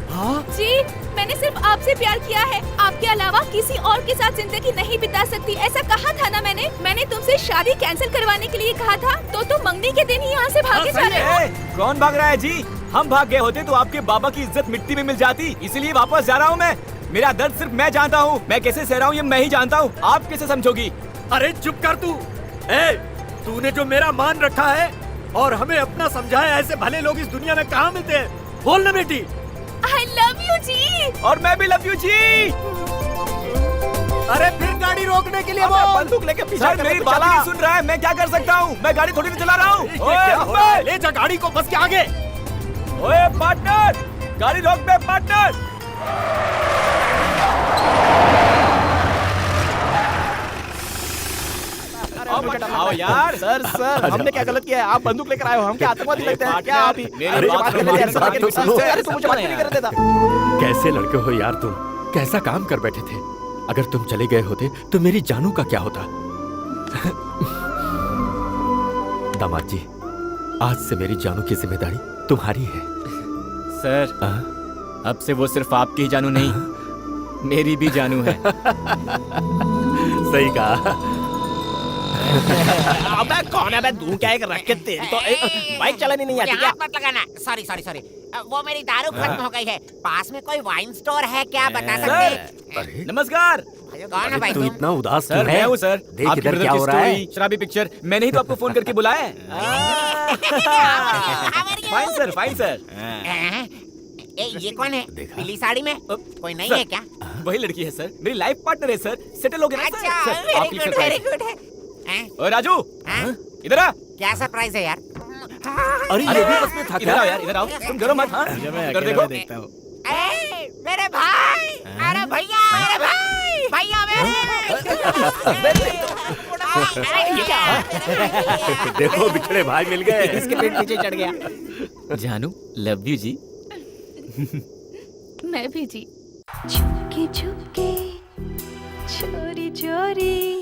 जी मैंने सिर्फ आपसे प्यार किया है, आपके अलावा किसी और के साथ जिंदगी नहीं बिता सकती, ऐसा कहा था ना मैंने तुमसे शादी कैंसिल करवाने के लिए कहा था, तो तुम मंगनी के दिन ही यहाँ से भागे जा रहे हो। कौन भाग रहा है जी? हम भाग गए होते तो आपके बाबा की इज्जत मिट्टी में मिल जाती, इसीलिए वापस जा रहा हूँ मैं। मेरा दर्द सिर्फ मैं जानता हूँ, मैं कैसे सह रहा हूँ ये मैं ही जानता हूँ, आप कैसे समझोगी? अरे चुप कर तू। तूने जो मेरा मान रखा है और हमें अपना समझा है, ऐसे भले लोग इस दुनिया में कहाँ मिलते हैं? बोल ना बेटी। I love you जी। और मैं भी लव यू जी। अरे फिर गाड़ी रोकने के लिए वो बंदूक लेके पीछे सर मेरी बात नहीं सुन रहा है, मैं क्या कर सकता हूँ? मैं गाड़ी थोड़ी नहीं चला रहा हूँ। ले जा गाड़ी को बस के आगे। ओए पार्टनर, गाड़ी रोक बे पार्टनर। आओ यार। सर हमने क्या गलत किया है? आप बंदूक लेकर आए हो, हम क्या आतंकवादी लगते हैं क्या? आप ही मेरी बात तो सुनो। अरे तू मुझे बात नहीं कर देता। कैसे लड़के हो यार तुम? कैसा काम कर बैठे थे? अगर तुम चले गए होते तो मेरी जानू का क्या होता? दामाद जी, आज से मेरी जानू की जिम्मेदारी तुम्हारी है। सर अब से वो सिर्फ आपकी ही जानू नहीं, मेरी भी जानू है। सही कहा। अबे कौन है बे? तू क्या एक रख के तेरी तो बाइक चलानी नहीं आती क्या? हाथ मत लगाना। सॉरी वो मेरी दारू खत्म हो गई है। पास में कोई वाइन स्टोर है क्या, बता सकते हैं? नमस्कार। कौन है भाई तू इतना उदास सर मैं हूँ सर। देख आपकी इधर ब्रदर क्या की हो रहा है। स्टोरी, शराबी पिक्चर, मैंने ही तो आपको फोन करके बुलाया है। Fine sir. ये कौन है पीली साड़ी में? कोई नहीं है क्या? वही लड़की है सर, मेरी लाइफ पार्टनर है सर, सेटल हो गया ना सर। अच्छा, सर, आपकी वेरी surprise। गुड है। ओए राजू, इधर आ। क्या सरप्राइज है यार? अरे ये भी बस में था इधर क्या? आओ यार, इधर आओ, तुम डरो मत। हाँ इधर देखो। देखता हूँ। मेरे भाई, अरे भैया, मेरे भाई, भैया देखो बिछड़े भाई मिल गए। इसके पेट पीछे चढ़ गया। जानू लव यू जी। मैं भी जी। चुपके चुपके चोरी चोरी